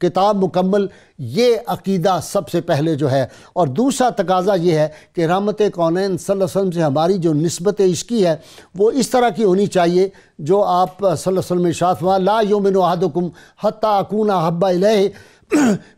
کتاب مکمل، یہ عقیدہ سب سے پہلے جو ہے۔ اور دوسرا تقاضا یہ ہے کہ رحمت کونین صلی اللہ علیہ وسلم سے ہماری جو نسبت عشقی ہے وہ اس طرح کی ہونی چاہیے جو آپ صلی اللہ علیہ وسلم نے ارشاد فرمایا، لا یؤمن احدکم حتی اکون احب الیہ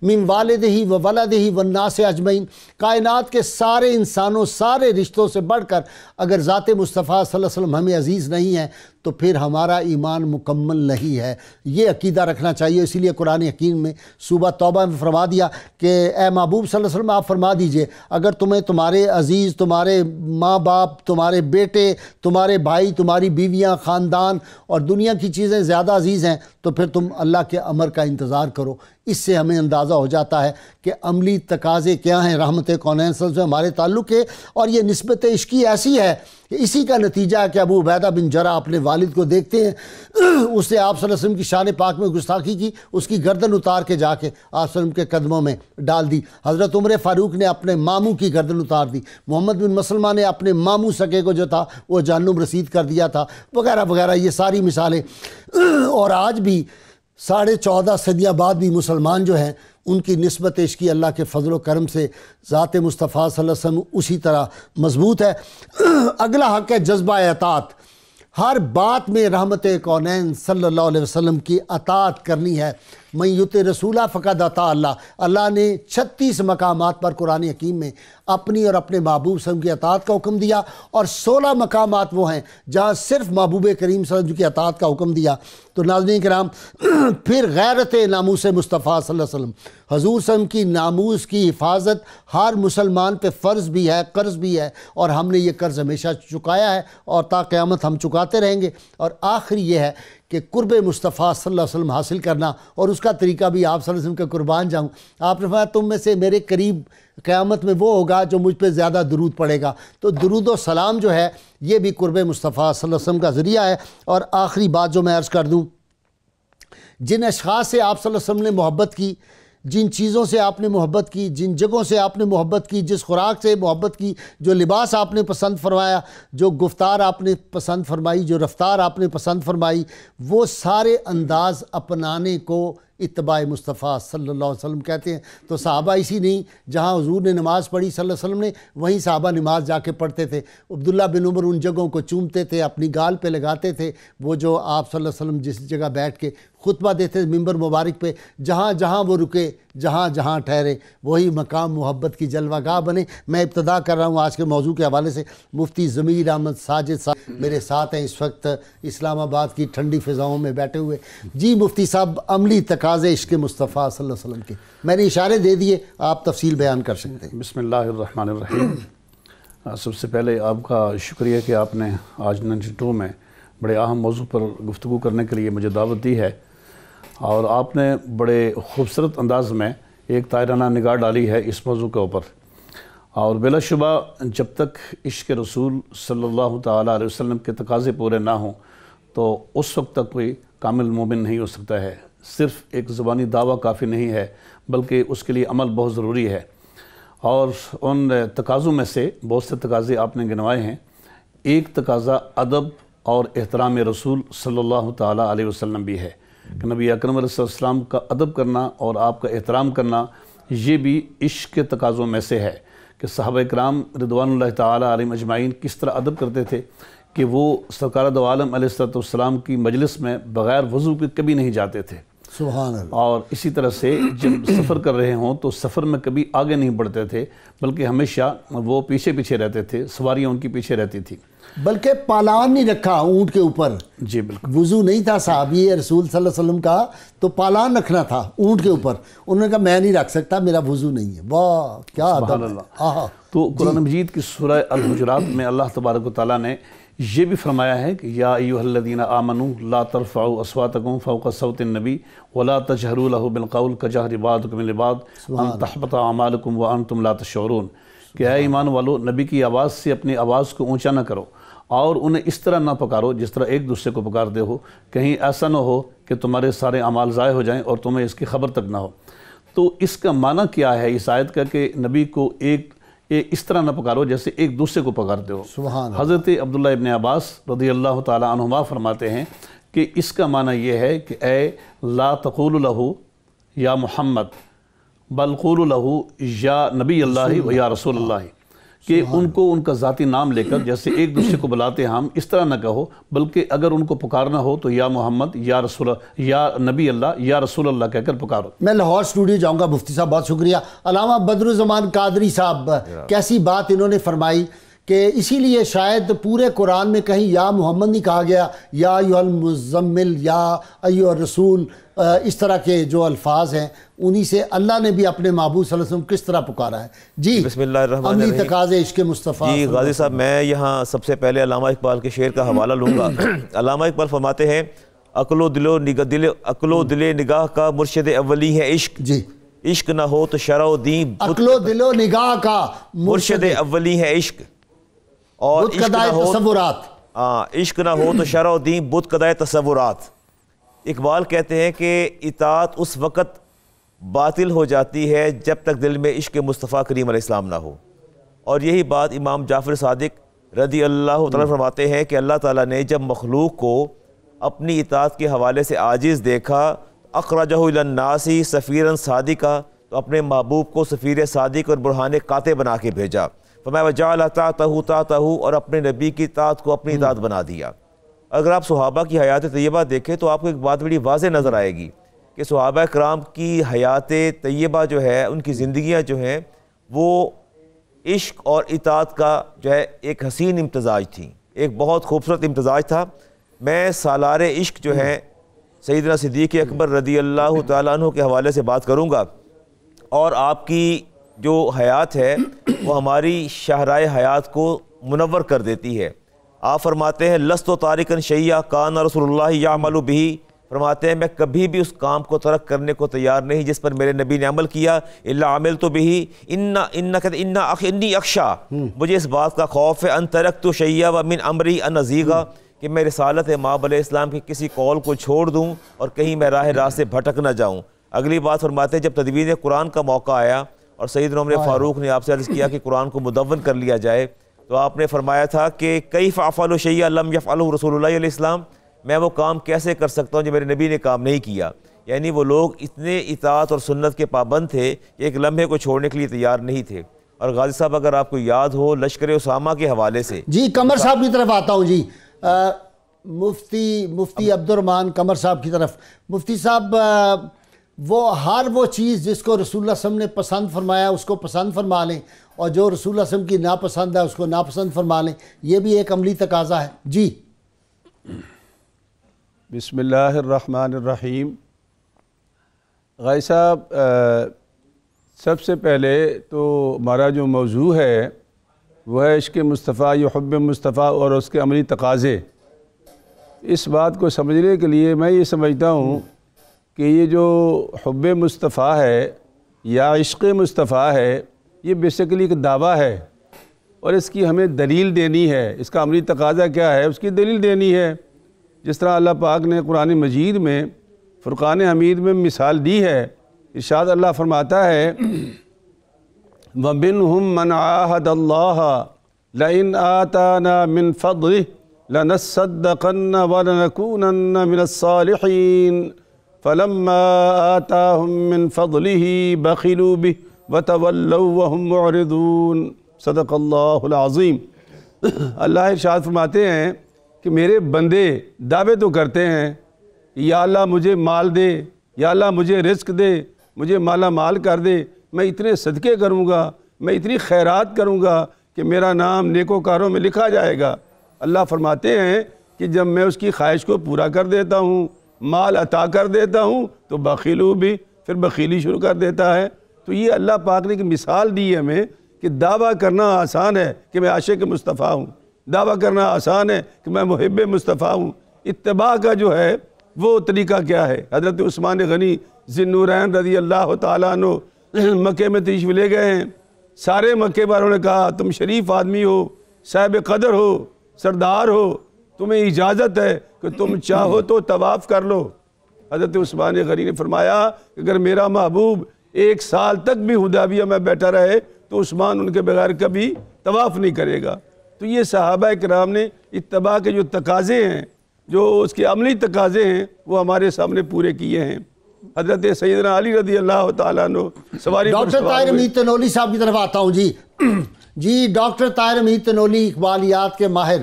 من والدہ و ولدہ والناس اجمعین۔ کائنات کے سارے انسانوں، سارے رشتوں سے بڑھ کر اگر ذات مصطفیٰ صلی اللہ علیہ وسلم ہمیں عزیز نہیں ہے تو پھر ہمارا ایمان مکمل نہیں ہے۔ یہ عقیدہ رکھنا چاہیے۔ اسی لیے قرآن حکیم میں سورہ توبہ میں فرما دیا کہ اے محبوب صلی اللہ علیہ وسلم آپ فرما دیجئے اگر تمہیں تمہارے عزیز، تمہارے ماں باپ، تمہارے بیٹے، تمہارے بھائی، تمہاری بیویاں، خاندان اور دنیا کی چیزیں زیادہ عزیز ہیں تو پھر تم اللہ کے امر کا انتظار کرو۔ اس سے ہمیں اندازہ ہو جاتا ہے کہ عملی تقاضے کیا ہیں رحمت کونین صلی اللہ علیہ وسلم سے ہمارے تعلق کے۔ اور یہ نسبت عشقی ایسی ہے کہ اسی کا نتیجہ ہے کہ ابو عبیدہ بن جرح اپنے والد کو دیکھتے ہیں، اس نے آپ صلی اللہ علیہ وسلم کی شان پاک میں گستاخی کی، اس کی گردن اتار کے جا کے آپ صلی اللہ علیہ وسلم کے قدموں میں ڈال دی۔ حضرت عمر فاروق نے اپنے ماموں کی گردن اتار دی، محمد بن مسلمہ نے اپنے ماموں سکے کو جو تھا وہ جہنم رسید کر دیا تھا، وغیرہ وغیرہ، یہ ساری مثالیں۔ اور آج بھی 14.5 صدیاں بعد بھی مسلمان جو ہیں ان کی نسبت عشقی اللہ کے فضل و کرم سے ذات مصطفیٰ صلی اللہ علیہ وسلم اسی طرح مضبوط ہے۔ اگلا حق ہے جذبہ اطاعت۔ ہر بات میں رحمت کونین صلی اللہ علیہ وسلم کی اطاعت کرنی ہے۔ من یطع رسولہ فقد اطاع اللہ۔ اللہ نے 36 مقامات پر قرآن حکیم میں اپنی اور اپنے محبوب صلی اللہ علیہ وسلم کی اطاعت کا حکم دیا، اور 16 مقامات وہ ہیں جہاں صرف محبوب کریم صلی اللہ علیہ وسلم کی اطاعت کا حکم دیا۔ تو ناظرین کرام، پھر غیرت ناموس مصطفیٰ صلی اللہ علیہ وسلم، حضور صلی اللہ علیہ وسلم کی ناموس کی حفاظت ہر مسلمان پہ فرض بھی ہے، قرض بھی ہے، اور ہم نے یہ قرض ہمیشہ چکایا ہے اور تا قیامت ہم چکاتے رہیں گے۔ اور آخری یہ ہے کہ قرب مصطفیٰ صلی اللہ علیہ وسلم حاصل کرنا، اور اس کا طریقہ بھی آپ صلی اللہ علیہ وسلم کا قربان جاؤں۔ آپ نے فرمایا تم میں سے میرے قریب قیامت میں وہ ہوگا جو مجھ پہ زیادہ درود پڑے گا۔ تو درود و سلام جو ہے یہ بھی قرب مصطفیٰ صلی اللہ علیہ وسلم کا ذریعہ ہے۔ اور آخری بات جو میں عرض کر دوں، جن اشخاص سے آپ صلی اللہ علیہ وسلم نے محبت کی، جن چیزوں سے آپ نے محبت کی، جن جگہوں سے آپ نے محبت کی، جس خوراک سے محبت کی، جو لباس آپ نے پسند فرمایا، جو گفتار آپ نے پسند فرمائی، جو رفتار آپ نے پسند فرمائی، وہ سارے انداز اپنانے کو اتباع مصطفیٰ صلی اللہ علیہ وسلم کہتے ہیں۔ تو صحابہ اسی نہیں، جہاں حضور نے نماز پڑھی صلی اللہ علیہ وسلم نے، وہیں صحابہ نماز جا کے پڑھتے تھے۔ عبداللہ بن عمر ان جگہوں کو چومتے تھے، اپنی گال پہ لگاتے تھے، وہ جو آپ صلی اللہ علیہ وسلم جس جگہ بیٹھ کے خطبہ دیتے ممبر مبارک پہ، جہاں جہاں وہ رکے، جہاں جہاں ٹھہرے، وہی مقام محبت کی جلوہ گاہ بنے۔ میں ابتدا کر رہا ہوں آج کے موضوع کے حوالے سے۔ مفتی ضمیر احمد ساجد صاحب میرے ساتھ ہیں اس وقت اسلام آباد کی ٹھنڈی فضاؤں میں بیٹھے ہوئے۔ جی مفتی صاحب، عملی تقاضے عشق مصطفیٰ صلی اللہ علیہ وسلم کے، میں نے اشارے دے دیے، آپ تفصیل بیان کر سکتے ہیں۔ بسم اللہ الرحمن الرحیم۔ سب سے پہلے آپ کا شکریہ کہ آپ نے آج 92 میں بڑے اہم موضوع پر گفتگو کرنے کے لیے مجھے دعوت دی ہے، اور آپ نے بڑے خوبصورت انداز میں ایک طائرانہ نگاہ ڈالی ہے اس موضوع کے اوپر۔ اور بلا شبہ جب تک عشق رسول صلی اللہ تعالیٰ علیہ وسلم کے تقاضے پورے نہ ہوں تو اس وقت تک کوئی کامل مومن نہیں ہو سکتا ہے۔ صرف ایک زبانی دعویٰ کافی نہیں ہے، بلکہ اس کے لیے عمل بہت ضروری ہے۔ اور ان تقاضوں میں سے بہت سے تقاضے آپ نے گنوائے ہیں۔ ایک تقاضا ادب اور احترام رسول صلی اللہ تعالیٰ علیہ وسلم بھی ہے کہ نبی اکرم علیہ السلام کا ادب کرنا اور آپ کا احترام کرنا، یہ بھی عشق کے تقاضوں میں سے ہے کہ صحابہ کرام رضوان اللہ تعالیٰ علیہم اجمعین کس طرح ادب کرتے تھے کہ وہ سرکار دو عالم علیہ السلام کی مجلس میں بغیر وضو کے کبھی نہیں جاتے تھے۔ سبحان اللہ۔ اور اسی طرح سے جب سفر کر رہے ہوں تو سفر میں کبھی آگے نہیں بڑھتے تھے، بلکہ ہمیشہ وہ پیچھے پیچھے رہتے تھے، سواریاں ان کی پیچھے رہتی تھی۔ بلکہ پالان نہیں رکھا اونٹ کے اوپر، جی بالکل، وضو نہیں تھا صحابی رسول صلی اللہ علیہ وسلم کا، تو پالان رکھنا تھا اونٹ کے اوپر۔ انہوں نے کہا میں نہیں رکھ سکتا، میرا وضو نہیں ہے۔ واہ کیا ادب ہے۔ تو قرآن مجید کی سورہ الحجرات میں اللہ تبارک و تعالیٰ نے یہ بھی فرمایا ہے کہ یا ایھا الذین آمنوا لا ترفعوا اصواتکم فوق صوت النبی ولا تجہروا لہ بالقول کجہر بعضکم لبعض ان تحبط اعمالکم وانتم لا تشعرون، کہ اے ایمان والو نبی کی آواز سے اپنی آواز کو اونچا نہ کرو اور انہیں اس طرح نہ پکارو جس طرح ایک دوسرے کو پکارتے ہو، کہیں ایسا نہ ہو کہ تمہارے سارے اعمال ضائع ہو جائیں اور تمہیں اس کی خبر تک نہ ہو۔ تو اس کا معنی کیا ہے اس آیت کا کہ نبی کو اس طرح نہ پکارو جیسے ایک دوسرے کو پکارتے ہو۔ سبحان حضرت عبداللہ ابن عباس رضی اللہ تعالیٰ عنہما فرماتے ہیں کہ اس کا معنی یہ ہے کہ اے لا تقول لہو یا محمد بل قولوا لہو یا نبی اللہ و یا رسول اللہ، کہ ان کو ان کا ذاتی نام لے کر جیسے ایک دوسرے کو بلاتے ہیں ہم اس طرح نہ کہو، بلکہ اگر ان کو پکارنا ہو تو یا محمد یا رسول یا نبی اللہ یا رسول اللہ کہہ کر پکارو۔ میں لاہور اسٹوڈیو جاؤں گا، مفتی صاحب بہت شکریہ۔ علامہ بدرالزمان قادری صاحب، کیسی بات انہوں نے فرمائی کہ اسی لیے شاید پورے قرآن میں کہیں یا محمد نہیں کہا گیا، یا ایھا المزمل، یا ایھا الرسول، اس طرح کے جو الفاظ ہیں انہی سے اللہ نے بھی اپنے محبوب صلی اللہ علیہ وسلم کس طرح پکارا ہے۔ جی بسم اللہ الرحمن عملی الرحیم۔ تقاضے عشق مصطفیٰ۔ جی غازی صاحب، میں یہاں سب سے پہلے علامہ اقبال کے شعر کا حوالہ لوں گا۔ علامہ اقبال فرماتے ہیں عقل و دل نگاہ کا مرشد اولی ہے عشق، جی عشق نہ ہو تو شرع و دین، عقل و دل و نگاہ کا مرشد اولی ہے عشق، اور بت قدائے تصورات۔ عشق نہ ہو تو شرع و دین بت قدائے تصورات۔ اقبال کہتے ہیں کہ اطاعت اس وقت باطل ہو جاتی ہے جب تک دل میں عشق مصطفیٰ کریم علیہ السلام نہ ہو، اور یہی بات امام جعفر صادق رضی اللہ تعالیٰ فرماتے ہیں کہ اللہ تعالیٰ نے جب مخلوق کو اپنی اطاعت کے حوالے سے عاجز دیکھا، اخرجہ الی الناس سفیرا صادقا، تو اپنے محبوب کو سفیر صادق اور برہان قاطع بنا کے بھیجا، فرمایا وجعل طاعتہ اور اپنے نبی کی اطاعت کو اپنی اطاعت بنا دیا۔ اگر آپ صحابہ کی حیات طیبہ دیکھیں تو آپ کو ایک بات بڑی واضح نظر آئے گی کہ صحابہ کرام کی حیات طیبہ جو ہے، ان کی زندگیاں جو ہیں وہ عشق اور اطاعت کا جو ہے ایک حسین امتزاج تھی، ایک بہت خوبصورت امتزاج تھا۔ میں سالار عشق جو ہیں سیدنا صدیق اکبر رضی اللہ تعالیٰ عنہ کے حوالے سے بات کروں گا، اور آپ کی جو حیات ہے وہ ہماری شاہراہ حیات کو منور کر دیتی ہے۔ آپ فرماتے ہیں لست تارکا شیئا کان رسول اللہ یعمل بہ، فرماتے ہیں میں کبھی بھی اس کام کو ترک کرنے کو تیار نہیں جس پر میرے نبی نے عمل کیا، الا عملت بہ انی اخشا، مجھے اس بات کا خوف ہے ان ترکت شیئا ومن امری ان ازیغا، کہ میں رسالت مآب علیہ السلام کی کسی قول کو چھوڑ دوں اور کہیں میں راہ سے بھٹک نہ جاؤں۔ اگلی بات فرماتے ہیں جب تدوین قرآن کا موقع آیا اور سیدنا عمر فاروق نے آپ سے عرض کیا کہ قرآن کو مدون کر لیا جائے، تو آپ نے فرمایا تھا کہ کیف افعل شیئا لم یفعلہ رسول اللہ علیہ السلام، میں وہ کام کیسے کر سکتا ہوں جو میرے نبی نے کام نہیں کیا۔ یعنی وہ لوگ اتنے اطاعت اور سنت کے پابند تھے کہ ایک لمحے کو چھوڑنے کے لیے تیار نہیں تھے۔ اور غازی صاحب اگر آپ کو یاد ہو لشکر اسامہ کے حوالے سے، جی قمر صاحب کی طرف آتا ہوں، جی مفتی عبد الرحمن قمر صاحب کی طرف۔ مفتی صاحب، ہر وہ چیز جس کو رسول اللہ صلی اللہ علیہ وسلم نے پسند فرمایا اس کو پسند فرما لیں، اور جو رسول اللہ صلی اللہ علیہ وسلم کی ناپسند ہے اس کو ناپسند فرما لیں، یہ بھی ایک عملی تقاضا ہے۔ جی بسم اللہ الرحمن الرحیم۔ غازی صاحب، سب سے پہلے تو ہمارا جو موضوع ہے وہ ہے عشق مصطفیٰ یا حب مصطفیٰ اور اس کے عملی تقاضے۔ اس بات کو سمجھنے کے لیے میں یہ سمجھتا ہوں کہ یہ جو حب مصطفیٰ ہے یا عشق مصطفیٰ ہے یہ بیسیکلی ایک دعویٰ ہے، اور اس کی ہمیں دلیل دینی ہے۔ اس کا عملی تقاضا کیا ہے؟ اس کی دلیل دینی ہے۔ جس طرح اللہ پاک نے قرآن مجید میں فرقان حمید میں مثال دی ہے، ارشاد اللہ فرماتا ہے وَمِنْهُمْ مَنْ عَاهَدَ اللَّهَ لَئِنْ آتَانَا مِنْ فَضْلِهِ لَنَصَّدَّقَنَّ وَلَنَكُونَنَّ مِنَ الصَّالِحِينَ فَلَمَّا آتَاهُمْ مِنْ فَضْلِهِ بَخِلُوا بِهِ وَتَوَلَّوْا وَهُمْ مُعْرِضُونَ صدق اللہ العظیم۔ اللہ ارشاد فرماتے ہیں کہ میرے بندے دعوے تو کرتے ہیں یا اللہ مجھے مال دے، یا اللہ مجھے رزق دے، مجھے مالا مال کر دے، میں اتنے صدقے کروں گا، میں اتنی خیرات کروں گا کہ میرا نام نیکوکاروں میں لکھا جائے گا۔ اللہ فرماتے ہیں کہ جب میں اس کی خواہش کو پورا کر دیتا ہوں، مال عطا کر دیتا ہوں، تو بخیلو بھی پھر بخیلی شروع کر دیتا ہے۔ تو یہ اللہ پاک نے ایک مثال دی ہے ہمیں کہ دعویٰ کرنا آسان ہے کہ میں عاشق مصطفیٰ ہوں، دعویٰ کرنا آسان ہے کہ میں محب مصطفیٰ ہوں۔ اتباع کا جو ہے وہ طریقہ کیا ہے؟ حضرت عثمان غنی ذی النورین رضی اللہ تعالیٰ عنہ مکے میں تشریف لے گئے ہیں۔ سارے مکے والوں نے کہا تم شریف آدمی ہو، صاحب قدر ہو، سردار ہو، تمہیں اجازت ہے کہ تم چاہو تو طواف کر لو۔ حضرت عثمان غنی نے فرمایا کہ اگر میرا محبوب 1 سال تک بھی حدیبیہ میں بیٹھا رہے تو عثمان ان کے بغیر کبھی طواف نہیں کرے گا۔ تو یہ صحابہ کرام نے اتباع کے جو تقاضے ہیں، جو اس کے عملی تقاضے ہیں، وہ ہمارے سامنے پورے کیے ہیں۔ حضرت سیدنا علی رضی اللہ تعالیٰ عنہ سواری پر ڈاکٹر سوار طاہر ہوئے۔ امید تنولی صاحب کی طرف آتا ہوں جی جی ڈاکٹر طاہر امید تنولی اقبالیات کے ماہر،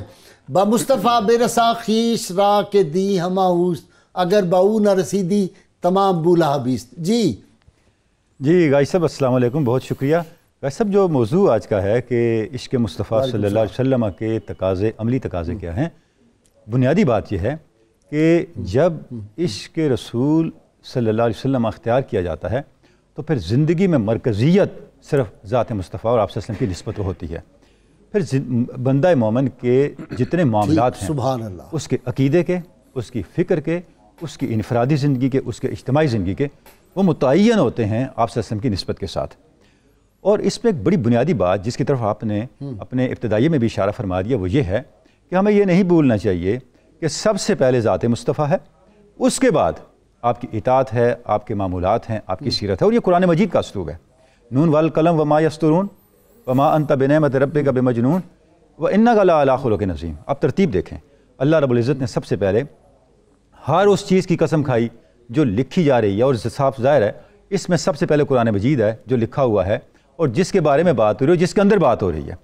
بمصطفیٰ بے رسا خیش را کے دی ہما اوست، اگر باؤ نہ رسیدی تمام بولا بیست۔ جی غازی صاحب السلام علیکم، بہت شکریہ۔ غازی صاحب جو موضوع آج کا ہے کہ عشق مصطفیٰ صلی اللہ علیہ وسلم کے تقاضے، عملی تقاضے کیا ہیں، بنیادی بات یہ ہے کہ جب عشق رسول صلی اللہ علیہ وسلم اختیار کیا جاتا ہے تو پھر زندگی میں مرکزیت صرف ذات مصطفیٰ اور آپ صلی اللہ علیہ وسلم کی نسبت ہوتی ہے۔ پھر بندہ مومن کے جتنے معاملات ہیں، سبحان اللہ، اس کے عقیدے کے، اس کی فکر کے، اس کی انفرادی زندگی کے، اس کے اجتماعی زندگی کے، وہ متعین ہوتے ہیں آپ صلی اللہ علیہ وسلم کی نسبت کے ساتھ۔ اور اس میں ایک بڑی بنیادی بات جس کی طرف آپ نے اپنے ابتدائی میں بھی اشارہ فرما دیا وہ یہ ہے کہ ہمیں یہ نہیں بھولنا چاہیے کہ سب سے پہلے ذات مصطفیٰ ہے، اس کے بعد آپ کی اطاعت ہے، آپ کے معمولات ہیں، آپ کی سیرت ہے، اور یہ قرآن مجید کا اسلوب ہے۔ نون والقلم وما یسطرون وما انت بنعمت ربک بمجنون وانک لعلی خلق عظیم۔ اب ترتیب دیکھیں، اللہ رب العزت نے سب سے پہلے ہر اس چیز کی قسم کھائی جو لکھی جا رہی ہے، اور صاف ظاہر ہے اس میں سب سے پہلے قرآن مجید ہے جو لکھا ہوا ہے اور جس کے بارے میں بات ہو رہی ہے، جس کے اندر بات ہو رہی ہے۔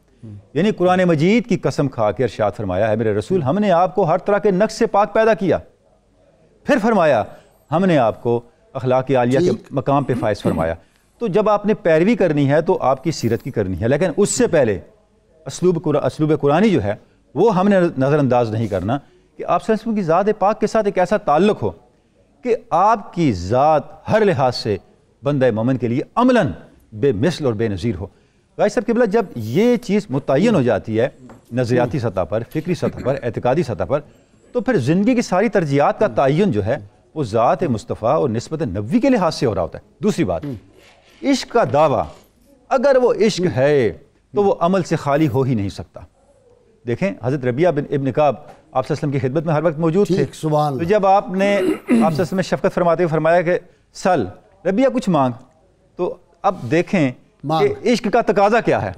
یعنی قرآن مجید کی قسم کھا کے ارشاد فرمایا ہے میرے رسول ہم نے آپ کو ہر طرح کے نقص سے پاک پیدا کیا، پھر فرمایا ہم نے آپ کو اخلاق عالیہ کے مقام پہ فائز فرمایا۔ تو جب آپ نے پیروی کرنی ہے تو آپ کی سیرت کی کرنی ہے، لیکن اس سے پہلے اسلوب قرآنی جو ہے وہ ہم نے نظر انداز نہیں کرنا کہ آپ صلی اللہ علیہ وسلم کی ذات پاک کے ساتھ ایک ایسا تعلق ہو کہ آپ کی ذات ہر لحاظ سے بندہ مومن کے لیے عملاً بے مثل اور بے نظیر ہو۔ غازی صاحب قبلہ جب یہ چیز متعین ہو جاتی ہے نظریاتی سطح پر، فکری سطح پر، اعتقادی سطح پر، تو پھر زندگی کی ساری ترجیحات کا تعین جو ہے وہ ذات مصطفیٰ اور نسبت نبوی کے لحاظ سے ہو رہا ہوتا ہے۔ دوسری بات، عشق کا دعویٰ اگر وہ عشق ہے تو وہ عمل سے خالی ہو ہی نہیں سکتا۔ دیکھیں حضرت ربیعہ بن ابن کعب آپ صلی اللہ علیہ وسلم کی خدمت میں ہر وقت موجود تھے، تو جب آپ نے آپ صلی اللہ علیہ وسلم شفقت فرماتے ہوئے فرمایا کہ سل ربیعہ کچھ مانگ، تو اب دیکھیں کہ عشق کا تقاضا کیا ہے،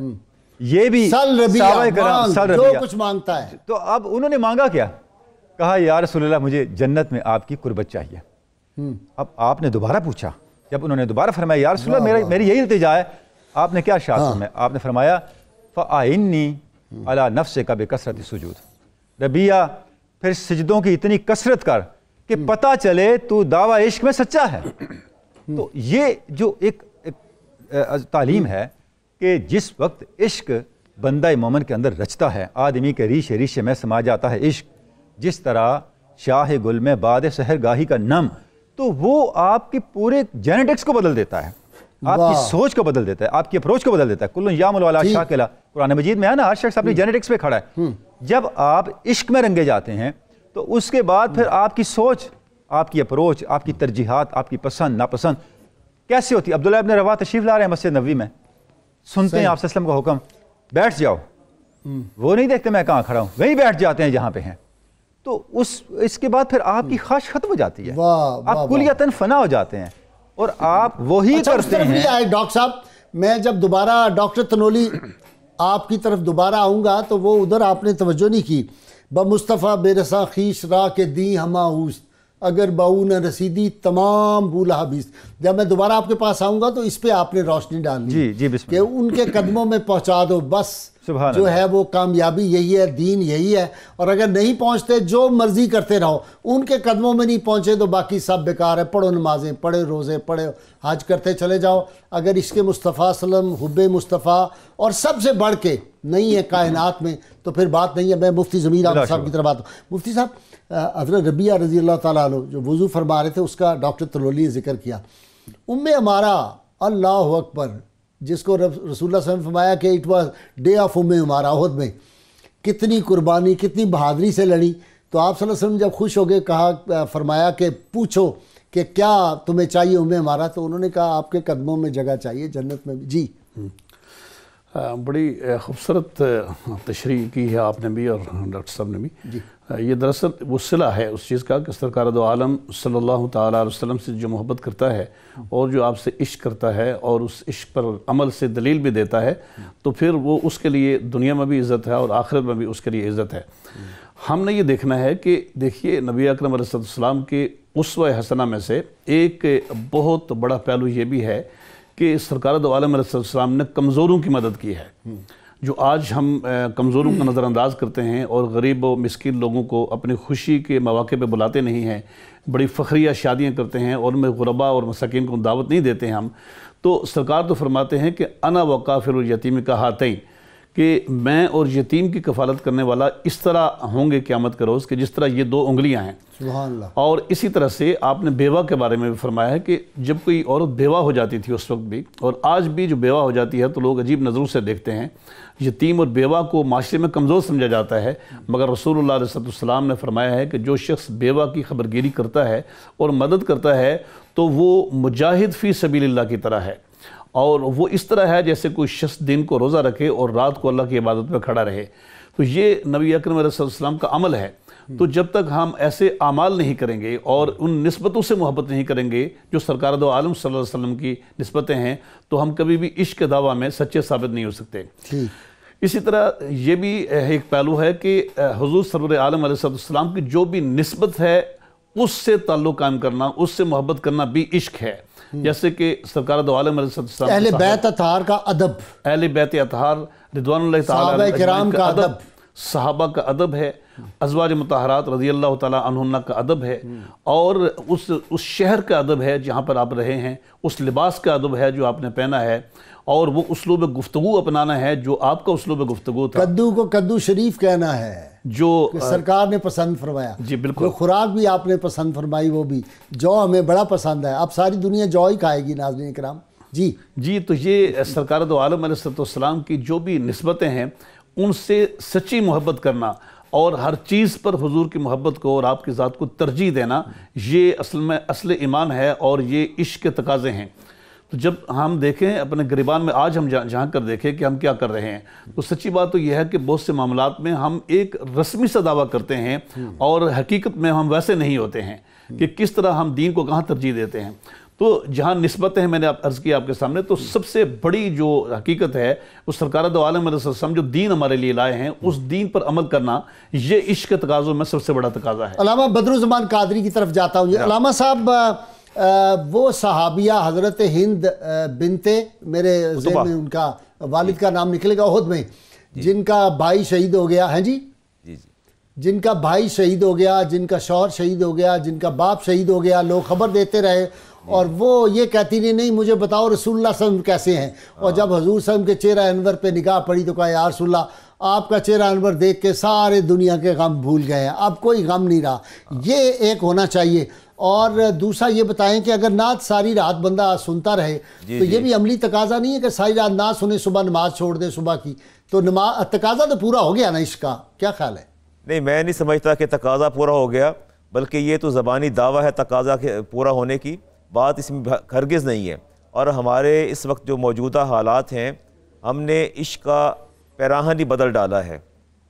یہ بھی صحابہ کرام سل ربیعہ جو کچھ مانگتا ہے۔ تو اب انہوں نے مانگا کیا؟ کہا یا رسول اللہ مجھے جنت میں آپ کی قربت چاہیے۔ اب آپ نے دوبارہ پوچھا، جب انہوں نے دوبارہ فرمایا یا رسول اللہ میری یہی التجا ہے، آپ نے کیا ارشاد فرمایا؟ آپ نے فرمایا فَأَعِنِّي عَلَى نَفْسِكَ بِكَثْرَةِ السُّجُودِ، ربیعہ پھر سجدوں کی اتنی کثرت کر کہ پتہ چلے تو دعویٰ عشق میں سچا ہے۔ تو یہ جو ایک تعلیم ہے کہ جس وقت عشق بندہ مومن کے اندر رچتا ہے، آدمی کے ریشے میں سما جاتا ہے عشق، جس طرح شاہ گل میں باد سحر گاہی کا نم، تو وہ آپ کی پورے جینیٹکس کو بدل دیتا ہے، آپ کی سوچ کو بدل دیتا ہے، آپ کی اپروچ کو بدل دیتا ہے۔ کل یعمل علی شاکلہ قرآن مجید میں ہے نا، ہر شخص اپنی جینیٹکس پہ کھڑا ہے۔ جب آپ عشق میں رنگے جاتے ہیں تو اس کے بعد پھر آپ کی سوچ، آپ کی اپروچ، آپ کی ترجیحات، آپ کی پسند ناپسند کیسے ہوتی ہے؟ عبداللہ ابن رواحہ تشریف لا رہے ہیں مسجد نبوی میں، سنتے ہیں آپ صلی اللہ علیہ وسلم کا حکم بیٹھ جاؤ، وہ نہیں دیکھتے میں کہاں کھڑا ہوں، وہیں بیٹھ جاتے ہیں جہاں پہ ہیں۔ تو اس کے بعد پھر آپ کی خواہش ختم ہو جاتی ہے، آپ کلیتاً فنا ہو جاتے ہیں اور آپ وہی کرتے ہیں۔ ڈاکٹر صاحب میں جب دوبارہ ڈاکٹر تنولی آپ کی طرف دوبارہ آؤں گا تو وہ ادھر آپ نے توجہ نہیں کی، بمصطفیٰ بے رسا خیش را کے دی ہما اوست، اگر باؤ نہ رسیدی تمام بولا بیست۔ جب میں دوبارہ آپ کے پاس آؤں گا تو اس پہ آپ نے روشنی ڈالنی کہ ان کے قدموں میں پہنچا دو، بس جو ہے وہ کامیابی یہی ہے، دین یہی ہے، اور اگر نہیں پہنچتے جو مرضی کرتے رہو، ان کے قدموں میں نہیں پہنچے تو باقی سب بیکار ہے، پڑھو نمازیں، پڑھے روزے، پڑھے حج کرتے چلے جاؤ، اگر اس کے مصطفیٰ صلی اللہ علیہ وسلم حب مصطفیٰ اور سب سے بڑھ کے نہیں ہے کائنات میں تو پھر بات نہیں ہے۔ میں مفتی ضمیر احمد صاحب کی طرف آتا ہوں۔ مفتی صاحب حضرت ربیعہ رضی اللہ تعالیٰ عنہ جو وضو فرما رہے تھے اس کا ڈاکٹر تنولی نے ذکر کیا، ہمارا اللہ اکبر، جس کو رسول اللہ صلی اللہ علیہ وسلم فرمایا کہ اٹ واز ڈے آف ہمارا احد میں، کتنی قربانی کتنی بہادری سے لڑی، تو آپ صلی اللہ علیہ وسلم جب خوش ہو گئے کہا فرمایا کہ پوچھو کہ کیا تمہیں چاہیے ہمارا، تو انہوں نے کہا آپ کے قدموں میں جگہ چاہیے جنت میں بھی۔ جی بڑی خوبصورت تشریح کی ہے آپ نے بھی اور ڈاکٹر صاحب نے بھی۔ یہ دراصل وہ صلہ ہے اس چیز کا کہ سرکار دو عالم صلی اللہ تعالیٰ علیہ وسلم سے جو محبت کرتا ہے اور جو آپ سے عشق کرتا ہے اور اس عشق پر عمل سے دلیل بھی دیتا ہے تو پھر وہ اس کے لیے دنیا میں بھی عزت ہے اور آخرت میں بھی اس کے لیے عزت ہے۔ ہم نے یہ دیکھنا ہے کہ دیکھیے نبی اکرم علیہ السلام کے اسوہ حسنہ میں سے ایک بہت بڑا پہلو یہ بھی ہے کہ سرکار دو عالم علیہ السلام نے کمزوروں کی مدد کی ہے. جو آج ہم کمزوروں کا نظر انداز کرتے ہیں اور غریب و مسکین لوگوں کو اپنی خوشی کے مواقع پہ بلاتے نہیں ہیں, بڑی فخریہ شادیاں کرتے ہیں اور ان میں غربا اور مساکین کو دعوت نہیں دیتے ہیں ہم, تو سرکار تو فرماتے ہیں کہ انا وکافل الیتیم کا ہاتین, کہ میں اور یتیم کی کفالت کرنے والا اس طرح ہوں گے قیامت کا روز کہ جس طرح یہ 2 انگلیاں ہیں. سبحان اللہ. اور اسی طرح سے آپ نے بیوہ کے بارے میں بھی فرمایا ہے کہ جب کوئی عورت بیوہ ہو جاتی تھی اس وقت بھی, اور آج بھی جو بیوہ ہو جاتی ہے تو لوگ عجیب نظروں سے دیکھتے ہیں. یتیم اور بیوہ کو معاشرے میں کمزور سمجھا جاتا ہے, مگر رسول اللہ علیہ السلام نے فرمایا ہے کہ جو شخص بیوہ کی خبرگیری کرتا ہے اور مدد کرتا ہے تو وہ مجاہد فی سبیل اللہ کی طرح ہے, اور وہ اس طرح ہے جیسے کوئی شخص دن کو روزہ رکھے اور رات کو اللہ کی عبادت میں کھڑا رہے. تو یہ نبی اکرم علیہ السلام کا عمل ہے. تو جب تک ہم ایسے اعمال نہیں کریں گے اور ان نسبتوں سے محبت نہیں کریں گے جو سرکار دو عالم صلی اللہ علیہ وسلم کی نسبتیں ہیں, تو ہم کبھی بھی عشق کے دعویٰ میں سچے ثابت نہیں ہو سکتے. اسی طرح یہ بھی ایک پہلو ہے کہ حضور سرور عالم علیہ السلام کی جو بھی نسبت ہے اس سے تعلق قائم کرنا, اس سے محبت کرنا بھی عشق ہے. جیسے کہ سرکار دو عالم علیہ السلام, اہل بیت اطہار کا ادب, اہل بیت اطہار رضوان اللہ تعالیٰ صحابہ کرام کا ادب, صحابہ کا ادب ہے, ازواج مطہرات رضی اللہ تعالیٰ عنہن کا ادب ہے, اور اس شہر کا ادب ہے جہاں پر آپ رہے ہیں, اس لباس کا ادب ہے جو آپ نے پہنا ہے, اور وہ اسلوب گفتگو اپنانا ہے جو آپ کا اسلوب گفتگو تھا. کدو کو کدو شریف کہنا ہے جو سرکار نے پسند فرمایا. جی بالکل. جو خوراک بھی آپ نے پسند فرمائی وہ بھی, جو ہمیں بڑا پسند ہے. اب ساری دنیا جو ہی کھائے گی ناظرین کرام. جی تو یہ سرکار دو عالم علیہ السلام کی جو بھی نسبتیں ہیں ان سے سچی محبت کرنا اور ہر چیز پر حضور کی محبت کو اور آپ کی ذات کو ترجیح دینا, یہ اصل میں اصل ایمان ہے اور یہ عشق کے تقاضے ہیں. تو جب ہم دیکھیں اپنے گریبان میں آج ہم جہاں کر دیکھیں کہ ہم کیا کر رہے ہیں, تو سچی بات تو یہ ہے کہ بہت سے معاملات میں ہم ایک رسمی سا دعویٰ کرتے ہیں اور حقیقت میں ہم ویسے نہیں ہوتے ہیں کہ کس طرح ہم دین کو کہاں ترجیح دیتے ہیں. تو جہاں نسبتیں ہیں میں نے عرض کیا آپ کے سامنے, تو سب سے بڑی جو حقیقت ہے وہ سرکار دو عالم علیہ السلام جو دین ہمارے لیے لائے ہیں اس دین پر عمل کرنا, یہ عشق کے تقاضوں میں سب سے بڑا تقاضا ہے. علامہ بدرالزمان قادری کی طرف جاتا ہوں. علامہ صاحب, وہ صحابیہ حضرت ہند بنت, میرے ذہن میں ان کا والد کا نام نکلے گا, احد میں, جن کا بھائی شہید ہو گیا ہے, جن کا بھائی شہید ہو گیا, جن کا شوہر شہید ہو گیا, جن کا باپ شہید ہو گیا, لوگ خبر دیتے رہے اور وہ یہ کہتی نہیں مجھے بتاؤ رسول اللہ صلی اللہ علیہ وسلم کیسے ہیں. اور جب حضور صلی اللہ علیہ وسلم کے چہرہ انور پہ نگاہ پڑی تو کہا یا رسول اللہ آپ کا چہرہ انور دیکھ کے سارے دنیا کے غم بھول گئے ہیں, اب کوئی غم نہیں رہا. یہ ایک ہونا چاہیے. اور دوسرا یہ بتائیں کہ اگر نعت ساری رات بندہ سنتا رہے تو یہ بھی عملی تقاضا نہیں ہے کہ ساری رات نعت سنے, صبح نماز چھوڑ دے صبح کی, تو تقاضا تو پورا ہو گیا نا عشق کا, کیا خیال ہے؟ نہیں, میں نہیں سمجھتا کہ تقاضا پورا ہو گیا, بلکہ یہ تو زبانی دعویٰ ہے تقاضا پورا ہونے کی, بات اس میں ہرگز نہیں ہے. اور ہمارے اس وقت جو موجودہ حالات ہیں, ہم نے عشق کا پیراہن ہی بدل ڈالا ہے.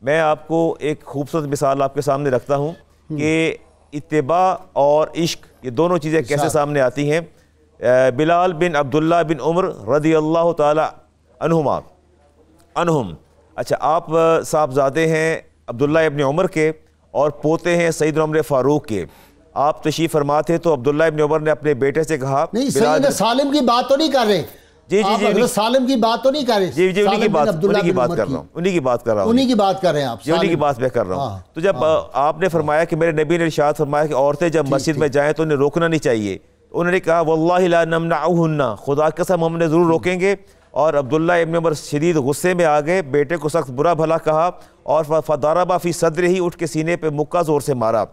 میں آپ کو ایک خوبصورت مثال آپ کے سامنے رکھتا ہوں کہ اتباع اور عشق یہ دونوں چیزیں کیسے سامنے آتی ہیں. بلال بن عبداللہ بن عمر رضی اللہ تعالی عنہم, اچھا آپ صاحبزادے ہیں عبداللہ ابن عمر کے اور پوتے ہیں سیدنا عمر فاروق کے. آپ تشریف فرما تھے تو عبداللہ ابن عمر نے اپنے بیٹے سے کہا, نہیں سیدنا سالم کی بات تو نہیں کر رہے, جی حضرت سالم کی بات تو نہیں کر رہے, جی انہی کی بات کر رہا ہوں, انہی کی بات کر رہا ہوں, انہی کی بات کر رہے ہیں آپ, انہی کی بات میں کر رہا ہوں. تو جب آپ نے فرمایا کہ میرے نبی نے ارشاد فرمایا کہ عورتیں جب مسجد میں جائیں تو انہیں روکنا نہیں چاہیے, انہوں نے کہا واللہ لا نمنعہن, خدا کی قسم ہم انہیں ضرور روکیں گے. اور عبداللہ ابن عمر شدید غصے میں آ گئے, بیٹے کو سخت برا بھلا کہا اور فضرب فی صدرہ, اٹھ کے سینے پہ مکہ زور سے مارا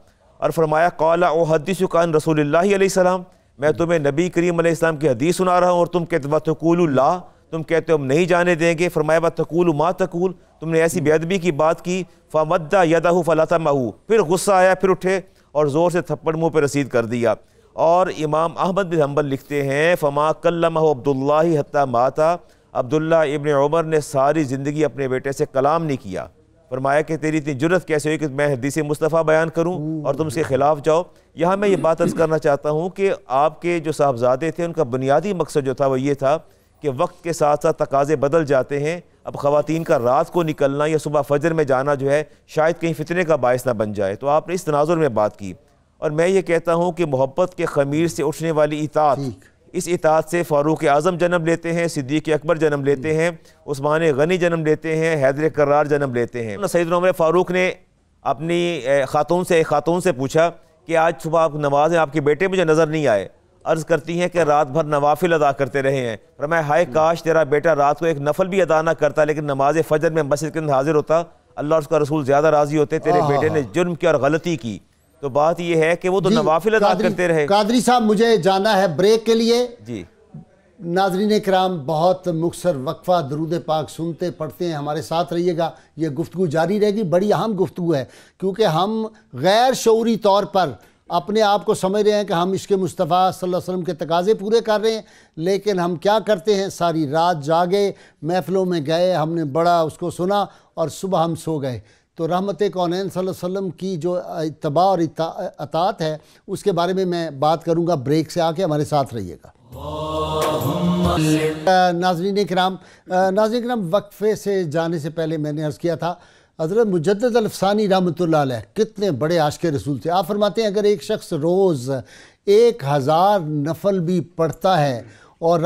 اور فرمایا قال احدثک عن رسول اللہ علیہ السلام, میں تمہیں نبی کریم علیہ السلام کی حدیث سنا رہا ہوں اور تم کہتے وتقول اللہ, تم کہتے ہو ہم نہیں جانے دیں گے. فرمایا وتقول ما تقول, تم نے ایسی بے ادبی کی بات کی. فمد یدہ فلطمہ, پھر غصہ آیا, پھر اٹھے اور زور سے تھپڑ منہ پہ رسید کر دیا. اور امام احمد بن حنبل لکھتے ہیں فما کلمہ عبداللہ حتی ماتا, عبداللہ ابن عمر نے ساری زندگی اپنے بیٹے سے کلام نہیں کیا. فرمایا کہ تیری اتنی جرت کیسے ہوئی کہ میں حدیث مصطفیٰ بیان کروں اور تم اس کے خلاف جاؤ. یہاں میں یہ بات عرض کرنا چاہتا ہوں کہ آپ کے جو صاحبزادے تھے ان کا بنیادی مقصد جو تھا وہ یہ تھا کہ وقت کے ساتھ ساتھ تقاضے بدل جاتے ہیں. اب خواتین کا رات کو نکلنا یا صبح فجر میں جانا جو ہے شاید کہیں فتنے کا باعث نہ بن جائے, تو آپ نے اس تناظر میں بات کی. اور میں یہ کہتا ہوں کہ محبت کے خمیر سے اٹھنے والی اطاعت، اس اطاعت سے فاروق اعظم جنم لیتے ہیں، صدیق اکبر جنم لیتے ہیں، عثمان غنی جنم لیتے ہیں، حیدر کرار جنم لیتے ہیں۔ سیدنا عمر فاروق نے اپنی خاتون سے پوچھا کہ آج صبح آپ نماز میں آپ کے بیٹے مجھے نظر نہیں آئے۔ عرض کرتی ہیں کہ رات بھر نوافل ادا کرتے رہے ہیں۔ فرمایا ہائے کاش تیرا بیٹا رات کو ایک نفل بھی ادا نہ کرتا لیکن نماز فجر میں مسجد کے اندر حاضر ہوتا، اللہ اور اس کا رسول زیادہ راضی ہوتے۔ تیرے بیٹے نے جرم کیا اور غلطی کی، تو بات یہ ہے کہ وہ تو نوافل ادا کرتے رہے۔ قادری صاحب مجھے جانا ہے بریک کے لیے۔ جی ناظرین کرام، بہت مختصر وقفہ، درود پاک سنتے پڑھتے ہیں، ہمارے ساتھ رہیے گا، یہ گفتگو جاری رہے گی۔ بڑی اہم گفتگو ہے کیونکہ ہم غیر شعوری طور پر اپنے آپ کو سمجھ رہے ہیں کہ ہم عشق مصطفیٰ صلی اللہ علیہ وسلم کے تقاضے پورے کر رہے ہیں، لیکن ہم کیا کرتے ہیں؟ ساری رات جاگے، محفلوں میں گئے، ہم نے بڑا اس کو سنا اور صبح ہم سو گئے۔ تو رحمت کونین صلی اللہ علیہ وسلم کی جو اتباع اور اطاعت ہے اس کے بارے میں بات کروں گا بریک سے آ کے، ہمارے ساتھ رہیے گا۔ ناظرین کرام، وقفے سے جانے سے پہلے میں نے عرض کیا تھا حضرت مجدد الفسانی رحمۃ اللہ علیہ کتنے بڑے عاشق رسول تھے۔ آپ فرماتے ہیں اگر ایک شخص روز 1000 نفل بھی پڑھتا ہے اور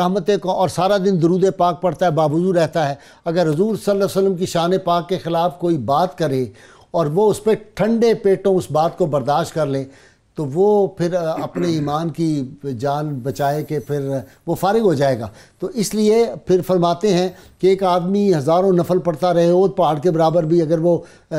اور سارا دن درود پاک پڑھتا ہے، باوضو رہتا ہے، اگر حضور صلی اللہ علیہ وسلم کی شان پاک کے خلاف کوئی بات کرے اور وہ اس پہ ٹھنڈے پیٹوں اس بات کو برداشت کر لے تو وہ پھر اپنے ایمان کی جان بچائے کہ پھر وہ فارغ ہو جائے گا۔ تو اس لیے پھر فرماتے ہیں کہ ایک آدمی ہزاروں نفل پڑھتا رہے ہو پہاڑ کے برابر بھی اگر وہ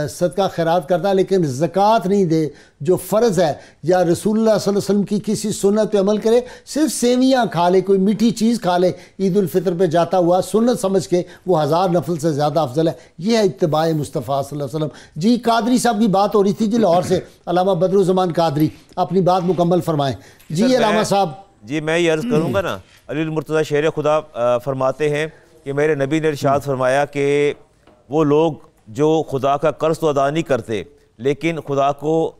صدقہ خیرات کرتا ہے لیکن زکوٰۃ نہیں دے جو فرض ہے، یا رسول اللہ صلی اللہ علیہ وسلم کی کسی سنت پہ عمل کرے، صرف سیویاں کھا لے، کوئی میٹھی چیز کھا لے عید الفطر پہ جاتا ہوا سنت سمجھ کے، وہ 1000 نفل سے زیادہ افضل ہے۔ یہ ہے اتباع مصطفیٰ صلی اللہ علیہ وسلم۔ جی قادری صاحب کی بات ہو رہی تھی جی لاہور سے، علامہ بدرالزمان قادری اپنی بات مکمل فرمائیں۔ جی علامہ صاحب۔ جی میں یہ عرض کروں گا نا، علی المرتضیٰ شیر خدا فرماتے ہیں کہ میرے نبی نے ارشاد فرمایا کہ وہ لوگ جو خدا کا قرض تو ادا نہیں کرتے لیکن خدا کو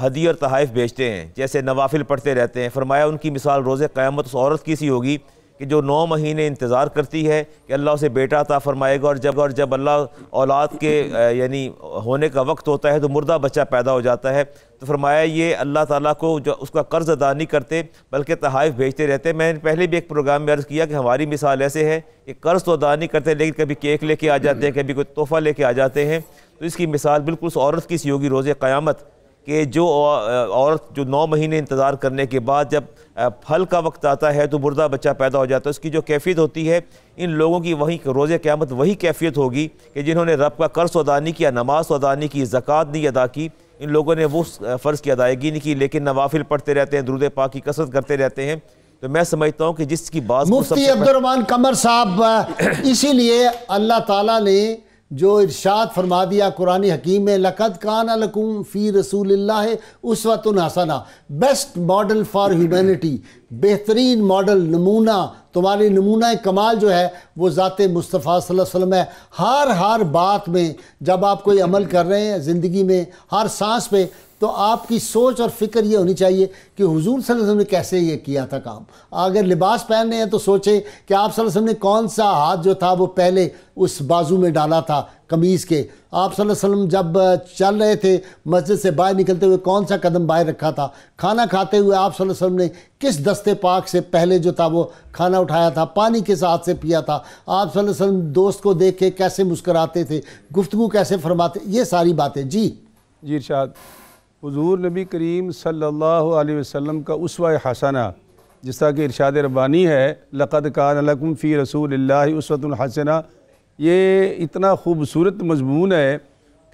ہدیہ اور تحائف بیچتے ہیں، جیسے نوافل پڑھتے رہتے ہیں، فرمایا ان کی مثال روز قیامت اس عورت کی سی ہوگی کہ جو 9 مہینے انتظار کرتی ہے کہ اللہ اسے بیٹا عطا فرمائے گا، اور جب اللہ اولاد کے یعنی ہونے کا وقت ہوتا ہے تو مردہ بچہ پیدا ہو جاتا ہے۔ تو فرمایا یہ اللہ تعالیٰ کو جو اس کا قرض ادا نہیں کرتے بلکہ تحائف بھیجتے رہتے۔ میں نے پہلے بھی ایک پروگرام میں عرض کیا کہ ہماری مثال ایسے ہے کہ قرض تو ادا نہیں کرتے لیکن کبھی کیک لے کے آ جاتے ہیں، کبھی کوئی تحفہ لے کے آ جاتے ہیں۔ تو اس کی مثال بالکل اس عورت کی سی ہوگی روز قیامت کہ جو عورت جو 9 مہینے انتظار کرنے کے بعد جب پھل کا وقت آتا ہے تو مردہ بچہ پیدا ہو جاتا ہے، اس کی جو کیفیت ہوتی ہے ان لوگوں کی وہی روز قیامت وہی کیفیت ہوگی کہ جنہوں نے رب کا قرض ادا نہیں کیا، نماز ادا نہیں کی، زکوٰۃ نہیں ادا کی، ان لوگوں نے وہ فرض کی ادائیگی نہیں کی لیکن نوافل پڑھتے رہتے ہیں، درود پاک کی کثرت کرتے رہتے ہیں۔ تو میں سمجھتا ہوں کہ جس کی بات مفتی عبدالرحمن قمر صاحب، اسی لیے اللہ تعالیٰ نے جو ارشاد فرما دیا قرآن حکیم میں لَقَدْ كَانَ لَكُمْ فِي رَسُولِ اللَّهِ أُسْوَةٌ حَسَنَةٌ، بیسٹ ماڈل فار ہیومینٹی، بہترین ماڈل، نمونہ، تمہاری نمونہ کمال جو ہے وہ ذات مصطفیٰ صلی اللہ علیہ وسلم ہے۔ ہر بات میں جب آپ کوئی عمل کر رہے ہیں زندگی میں، ہر سانس پہ، تو آپ کی سوچ اور فکر یہ ہونی چاہیے کہ حضور صلی اللہ علیہ وسلم نے کیسے یہ کیا تھا کام۔ اگر لباس پہننے ہیں تو سوچیں کہ آپ صلی اللہ علیہ وسلم نے کون سا ہاتھ جو تھا وہ پہلے اس بازو میں ڈالا تھا قمیض کے، آپ صلی اللہ علیہ وسلم جب چل رہے تھے مسجد سے باہر نکلتے ہوئے کون سا قدم باہر رکھا تھا، کھانا کھاتے ہوئے آپ صلی اللہ علیہ وسلم نے کس دستے پاک سے پہلے جو تھا وہ کھانا اٹھایا تھا، پانی کس ہاتھ سے پیا تھا، آپ صلی اللہ علیہ وسلم دوست کو دیکھ کے کیسے مسکراتے تھے، گفتگو کیسے فرماتے، یہ ساری باتیں۔ جی ارشاد حضور نبی کریم صلی اللہ علیہ وسلم کا اسوہ حسنہ، جس طرح کہ ارشاد ربانی ہے لَقَدْ كَانَ لَكُمْ فِي رَسُولِ اللَّهِ أُسْوَةٌ حَسَنَةٌ، یہ اتنا خوبصورت مضمون ہے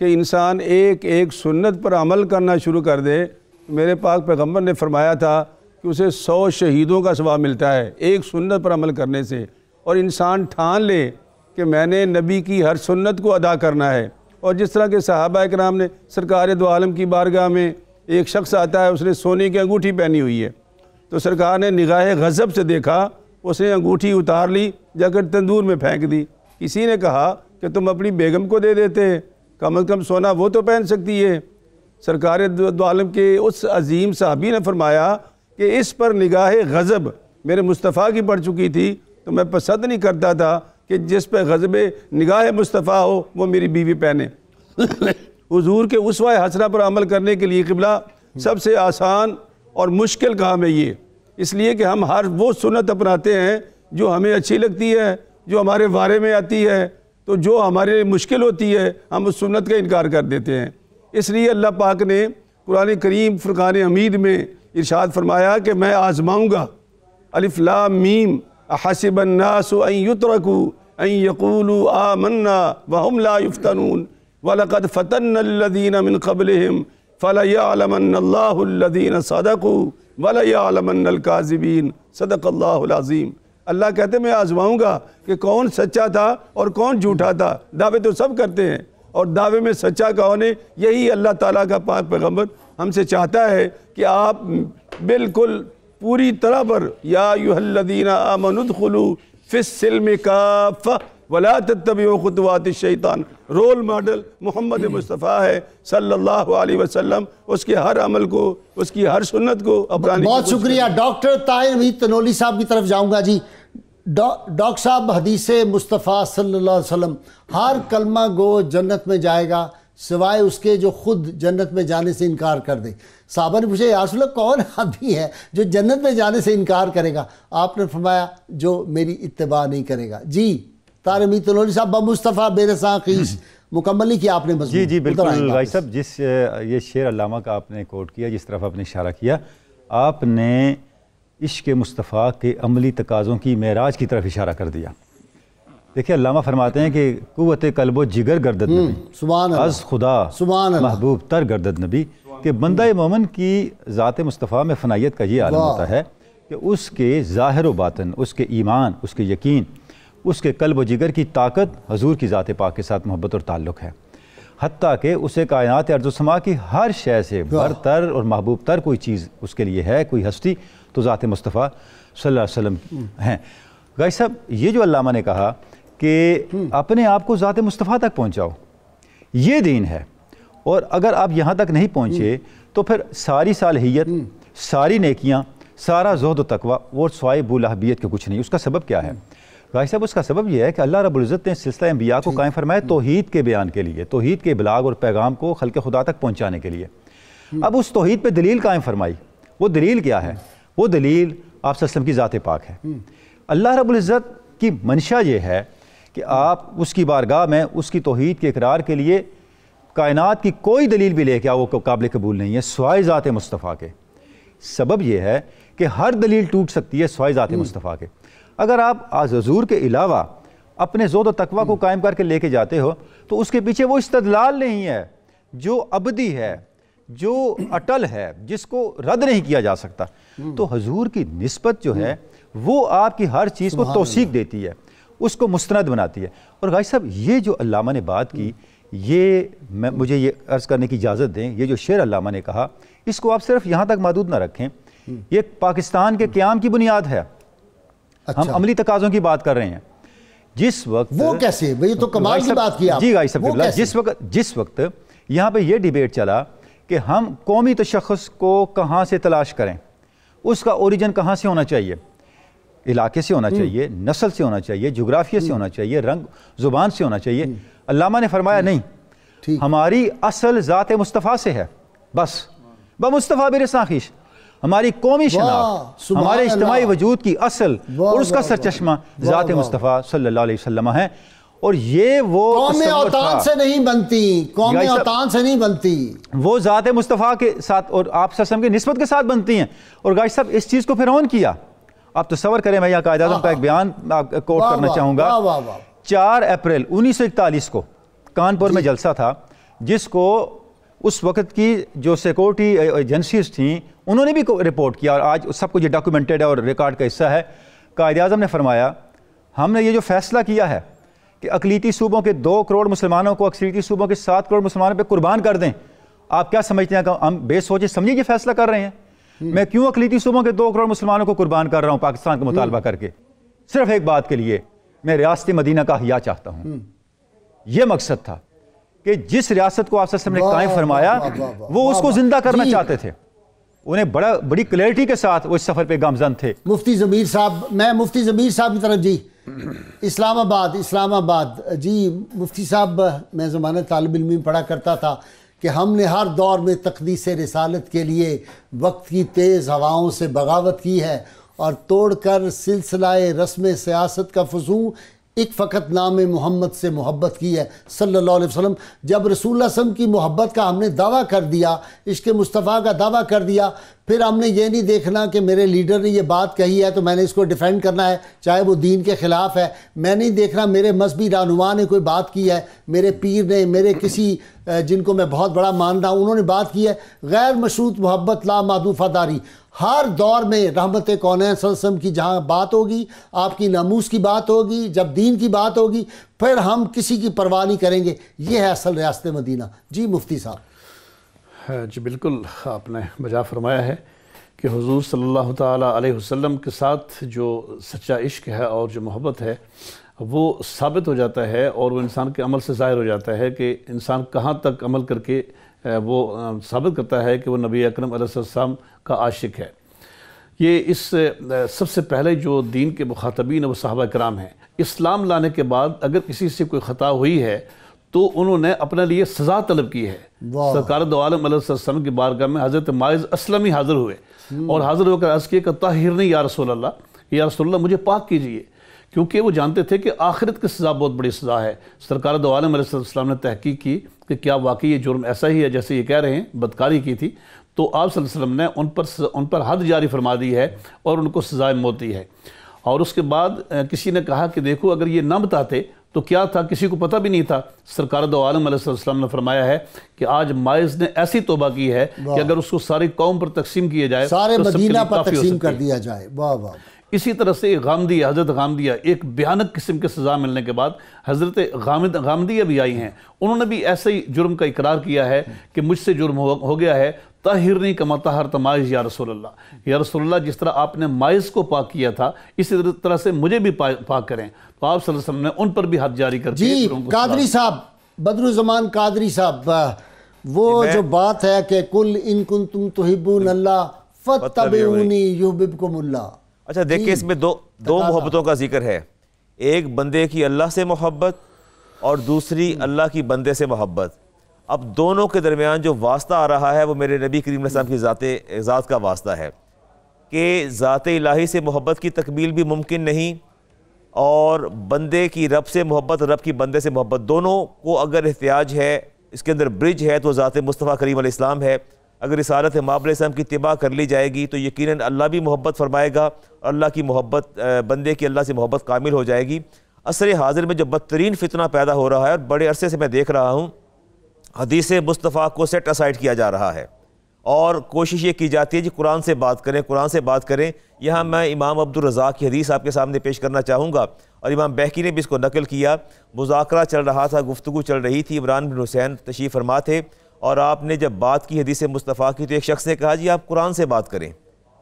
کہ انسان ایک سنت پر عمل کرنا شروع کر دے۔ میرے پاک پیغمبر نے فرمایا تھا کہ اسے 100 شہیدوں کا ثواب ملتا ہے ایک سنت پر عمل کرنے سے، اور انسان ٹھان لے کہ میں نے نبی کی ہر سنت کو ادا کرنا ہے۔ اور جس طرح کے صحابہ کرام نے سرکار دو عالم کی بارگاہ میں ایک شخص آتا ہے، اس نے سونے کی انگوٹھی پہنی ہوئی ہے، تو سرکار نے نگاہ غضب سے دیکھا، اس نے انگوٹھی اتار لی، جا کر تندور میں پھینک دی۔ کسی نے کہا کہ تم اپنی بیگم کو دے دیتے، کم از کم سونا وہ تو پہن سکتی ہے۔ سرکار دو عالم کے اس عظیم صحابی نے فرمایا کہ اس پر نگاہ غضب میرے مصطفیٰ کی پڑ چکی تھی، تو میں پسند نہیں کرتا تھا کہ جس پہ غضب نگاہ مصطفیٰ ہو وہ میری بیوی پہنے۔ حضور کے اسوہ حسنہ پر عمل کرنے کے لیے قبلہ سب سے آسان اور مشکل کام ہے یہ، اس لیے کہ ہم ہر وہ سنت اپناتے ہیں جو ہمیں اچھی لگتی ہے، جو ہمارے بارے میں آتی ہے، تو جو ہمارے لیے مشکل ہوتی ہے ہم اس سنت کا انکار کر دیتے ہیں۔ اس لیے اللہ پاک نے قرآن کریم فرقان حمید میں ارشاد فرمایا کہ میں آزماؤں گا۔ الف لام میم احسب الناس ان يتركوا ان يقولوا آمنا وهم لا يفتنون وَلَقَدْ فَتَنَّ الَّذِينَ مِنْ قَبْلِهِمْ فَلَيَعْلَمَنَّ اللَّهُ الَّذِينَ صَدَقُوا وَلَيَعْلَمَنَّ الْكَاذِبِينَ صدق اللہ العظیم۔ اللہ کہتے ہیں میں آزماؤں گا کہ کون سچا تھا اور کون جھوٹا تھا۔ دعوے تو سب کرتے ہیں، اور دعوے میں سچا کون ہے، یہی اللہ تعالیٰ کا پاک پیغمبر ہم سے چاہتا ہے کہ آپ بالکل پوری طرح پر یا ایھا الذین آمنوا ادخلوا فی السلم کافہ ولا تتبعوا خطوات الشیطان۔ رول ماڈل محمد مصطفیٰ ہے صلی اللہ علیہ وسلم، اس کے ہر عمل کو، اس کی ہر سنت کو اپنانے کی بہت شکریہ۔ ڈاکٹر طاہر امید تنولی صاحب کی طرف جاؤں گا۔ جی ڈاکٹر صاحب، حدیث مصطفیٰ صلی اللہ علیہ وسلم، ہر کلمہ گو جنت میں جائے گا سوائے اس کے جو خود جنت میں جانے سے انکار کر دے۔ صحابہ نے پوچھا یا رسول اللہ کون آدمی ہے جو جنت میں جانے سے انکار کرے گا؟ آپ نے فرمایا جو میری اتباع نہیں کرے گا۔ جی طاہر امید تنولی صاحب، بمصطفیٰ بے رساں خیش، مکمل نہیں کیا آپ نے مضمون۔ جی بالکل بھائی صاحب، جس یہ شعر علامہ کا آپ نے کوٹ کیا، جس طرف آپ نے اشارہ کیا، آپ نے عشق مصطفیٰ کے عملی تقاضوں کی معراج کی طرف اشارہ کر دیا۔ دیکھیں علامہ فرماتے ہیں کہ قوت قلب و جگر گردد نبی، سبحان اللہ، از خدا سبحان اللہ، محبوب تر گردد نبی، کہ بندہ مومن کی ذات مصطفیٰ میں فنائیت کا یہ عالم ہوتا ہے کہ اس کے ظاہر و باطن، اس کے ایمان، اس کے یقین، اس کے قلب و جگر کی طاقت حضور کی ذات پاک کے ساتھ محبت اور تعلق ہے، حتیٰ کہ اسے کائنات ارض و سما کی ہر شے سے برتر اور محبوب تر کوئی چیز اس کے لیے ہے، کوئی ہستی، تو ذات مصطفیٰ صلی اللہ علیہ وسلم ہیں۔ غازی صاحب، یہ جو علامہ نے کہا کہ اپنے آپ کو ذات مصطفیٰ تک پہنچاؤ، یہ دین ہے، اور اگر آپ یہاں تک نہیں پہنچے تو پھر ساری صالحیت، ساری نیکیاں، سارا زہد و تقویٰ وہ سوائے بولہبیت کے کچھ نہیں۔ اس کا سبب کیا ہے غازی صاحب؟ اس کا سبب یہ ہے کہ اللہ رب العزت نے سلسلہ انبیاء کو قائم فرمایا توحید کے بیان کے لیے، توحید کے ابلاغ اور پیغام کو خلق خدا تک پہنچانے کے لیے۔ اب اس توحید پہ دلیل قائم فرمائی، وہ دلیل کیا ہے؟ وہ دلیل آپ صلی اللہ علیہ وسلم کی ذات پاک ہے۔ اللہ رب العزت کی منشا یہ ہے کہ آپ اس کی بارگاہ میں اس کی توحید کے اقرار کے لیے کائنات کی کوئی دلیل بھی لے کے وہ قابل قبول نہیں ہے سوائے ذات مصطفیٰ کے۔ سبب یہ ہے کہ ہر دلیل ٹوٹ سکتی ہے سوائے ذات مصطفیٰ کے۔ اگر آپ حضور کے علاوہ اپنے زہد و تقویٰ کو قائم کر کے لے کے جاتے ہو تو اس کے پیچھے وہ استدلال نہیں ہے جو ابدی ہے، جو اٹل ہے، جس کو رد نہیں کیا جا سکتا۔ تو حضور کی نسبت جو ہے وہ آپ کی ہر چیز کو توثیق دیتی ہے، اس کو مستند بناتی ہے۔ اور غازی صاحب، یہ جو علامہ نے بات کی، یہ مجھے یہ عرض کرنے کی اجازت دیں، یہ جو شعر علامہ نے کہا، اس کو آپ صرف یہاں تک محدود نہ رکھیں، یہ پاکستان کے قیام کی بنیاد ہے۔ ہم عملی تقاضوں کی بات کر رہے ہیں۔ جس وقت وہ کیسے؟ یہ تو کمال کی بات کی آپ۔ جی غازی صاحب، جس وقت یہاں پہ یہ ڈیبیٹ چلا کہ ہم قومی تشخص کو کہاں سے تلاش کریں، اس کا اوریجن کہاں سے ہونا چاہیے، علاقے سے ہونا چاہیے، نسل سے ہونا چاہیے، جغرافیہ سے ہونا چاہیے، رنگ زبان سے ہونا چاہیے۔ علامہ نے فرمایا نہیں، ہماری اصل ذات مصطفیٰ سے ہے، بس بمصطفیٰ برساں خویش۔ ہماری قومی شناخت، ہمارے اجتماعی وجود کی اصل اور اس کا سرچشمہ ذات مصطفیٰ صلی اللہ علیہ وسلم ہے۔ اور یہ وہ قوم اوطان سے نہیں بنتی، قوم اوطان سے نہیں بنتی، وہ ذات مصطفیٰ کے ساتھ اور آپ صلی اللہ علیہ وسلم کی نسبت کے ساتھ بنتی ہیں۔ اور غازی صاحب، اس چیز کو پھر اون کیا، آپ تصور کریں، میں یہاں قائد اعظم کا ایک بیان کوٹ کرنا چاہوں گا۔ 4 اپریل 1941 کو کانپور میں جلسہ تھا، جس کو اس وقت کی جو سیکورٹی ایجنسیز تھیں انہوں نے بھی رپورٹ کیا، اور آج سب کچھ یہ ڈاکیومنٹڈ ہے اور ریکارڈ کا حصہ ہے۔ قائد اعظم نے فرمایا ہم نے یہ جو فیصلہ کیا ہے کہ اقلیتی صوبوں کے 2 کروڑ مسلمانوں کو اکثریتی صوبوں کے 7 کروڑ مسلمانوں پہ قربان کر دیں۔ آپ کیا سمجھتے ہیں کہ ہم بے سوچے سمجھے یہ فیصلہ کر رہے ہیں؟ میں کیوں اقلیتی صوبوں کے 2 کروڑ مسلمانوں کو قربان کر رہا ہوں پاکستان کا مطالبہ کر کے؟ صرف ایک بات کے لیے، میں ریاست مدینہ کا احیاء چاہتا ہوں۔ یہ مقصد تھا کہ جس ریاست کو آپ صلی اللہ علیہ وسلم نے قائم فرمایا وہ اس کو زندہ کرنا چاہتے تھے۔ انہیں بڑی کلیئرٹی کے ساتھ وہ اس سفر پہ گامزن تھے۔ مفتی ضمیر صاحب، میں مفتی ضمیر صاحب کی طرف، جی اسلام آباد، جی مفتی صاحب، میں زمانہ طالب علمی پڑھا کرتا تھا کہ ہم نے ہر دور میں تقدیس رسالت کے لیے وقت کی تیز ہواؤں سے بغاوت کی ہے اور توڑ کر سلسلہ رسم سیاست کا فضول ایک فقط نام محمد سے محبت کی ہے صلی اللہ علیہ وسلم۔ جب رسول اللہ صلی اللہ علیہ وسلم کی محبت کا ہم نے دعویٰ کر دیا، عشق مصطفیٰ کا دعویٰ کر دیا، پھر ہم نے یہ نہیں دیکھنا کہ میرے لیڈر نے یہ بات کہی ہے تو میں نے اس کو ڈیفینڈ کرنا ہے چاہے وہ دین کے خلاف ہے۔ میں نہیں دیکھنا میرے مذہبی رہنما نے کوئی بات کی ہے، میرے پیر نے، میرے کسی جن کو میں بہت بڑا مانتا ہوں انہوں نے بات کی ہے۔ غیر مشروط محبت لا معدوفہ داری، ہر دور میں رحمت کونین صلی اللہ علیہ وسلم کی جہاں بات ہوگی، آپ کی ناموس کی بات ہوگی، جب دین کی بات ہوگی، پھر ہم کسی کی پرواہ نہیں کریں گے۔ یہ ہے اصل ریاست مدینہ۔ جی مفتی صاحب۔ جی بالکل آپ نے بجا فرمایا ہے کہ حضور صلی اللہ تعالیٰ علیہ وسلم کے ساتھ جو سچا عشق ہے اور جو محبت ہے وہ ثابت ہو جاتا ہے، اور وہ انسان کے عمل سے ظاہر ہو جاتا ہے کہ انسان کہاں تک عمل کر کے وہ ثابت کرتا ہے کہ وہ نبی اکرم علیہ السلام کا عاشق ہے۔ یہ اس سب سے پہلے جو دین کے مخاطبین وہ صحابہ کرام ہیں۔ اسلام لانے کے بعد اگر کسی سے کوئی خطا ہوئی ہے تو انہوں نے اپنے لیے سزا طلب کی ہے۔ سرکار دو عالم علیہ السلام کی بارگاہ میں حضرت ماعز اسلمی حاضر ہوئے اور حاضر ہو کر عرض کیا کہ طاہرنی یا رسول اللہ مجھے پاک کیجئے، کیونکہ وہ جانتے تھے کہ آخرت کی سزا بہت بڑی سزا ہے۔ سرکار دو عالم علیہ السلام نے تحقیق کی کہ کیا واقعی یہ جرم ایسا ہی ہے جیسے یہ کہہ رہے ہیں، بدکاری کی تھی، تو آپ صلی اللہ علیہ وسلم نے ان پر حد جاری فرما دی ہے اور ان کو سزائے موت دی ہے۔ اور اس کے بعد کسی نے کہا کہ دیکھو اگر یہ نہ بتاتے تو کیا تھا، کسی کو پتہ بھی نہیں تھا۔ سرکار دو عالم علیہ السلام نے فرمایا ہے کہ آج ماعز نے ایسی توبہ کی ہے کہ اگر اس کو ساری قوم پر تقسیم کیا جائے، سارے مدینہ پر تقسیم کر دیا جائے۔ واہ واہ۔ اسی طرح سے غامدیہ، حضرت غامدیہ، ایک بھیانک قسم کے سزا ملنے کے بعد حضرت غامدیہ بھی آئی ہیں، انہوں نے بھی ایسے ہی جرم کا اقرار کیا ہے کہ مجھ سے جرم ہو گیا ہے، طاہرنی کما طہرت ماعز یا رسول اللہ، یا رسول اللہ جس طرح آپ نے ماعز کو پاک کیا تھا اسی طرح سے مجھے بھی پاک کریں۔ تو آپ صلی اللہ علیہ وسلم نے ان پر بھی حد جاری کر جی قادری صاحب، بدرالزمان قادری صاحب، وہ جو بات ہے کہ کل ان کنتم تحبون اللہ فاتبعونی یحببکم اللہ۔ اچھا دیکھیں اس میں دو محبتوں کا ذکر ہے، ایک بندے کی اللہ سے محبت اور دوسری اللہ کی بندے سے محبت۔ اب دونوں کے درمیان جو واسطہ آ رہا ہے وہ میرے نبی کریم علیہ السلام کی ذات کا واسطہ ہے کہ ذات الہی سے محبت کی تکمیل بھی ممکن نہیں، اور بندے کی رب سے محبت، رب کی بندے سے محبت، دونوں کو اگر احتیاج ہے، اس کے اندر برج ہے تو ذات مصطفیٰ کریم علیہ السلام ہے۔ اگر رسالت مآب علیہ السلام کی اتباع کر لی جائے گی تو یقیناً اللہ بھی محبت فرمائے گا، اللہ کی محبت، بندے کی اللہ سے محبت کامل ہو جائے گی۔ عصر حاضر میں جو بدترین فتنہ پیدا ہو رہا ہے اور بڑے عرصے سے میں دیکھ رہا ہوں، حدیث مصطفیٰ کو سیٹ اسائڈ کیا جا رہا ہے اور کوشش یہ کی جاتی ہے جی قرآن سے بات کریں، قرآن سے بات کریں۔ یہاں میں امام عبدالرزاق کی حدیث آپ کے سامنے پیش کرنا چاہوں گا، اور امام بہقی نے بھی اس کو نقل کیا۔ مذاکرہ چل رہا تھا، گفتگو چل رہی تھی، عمران بن حسین تشریف فرما تھے، اور آپ نے جب بات کی حدیث مصطفیٰ کی تو ایک شخص نے کہا جی آپ قرآن سے بات کریں،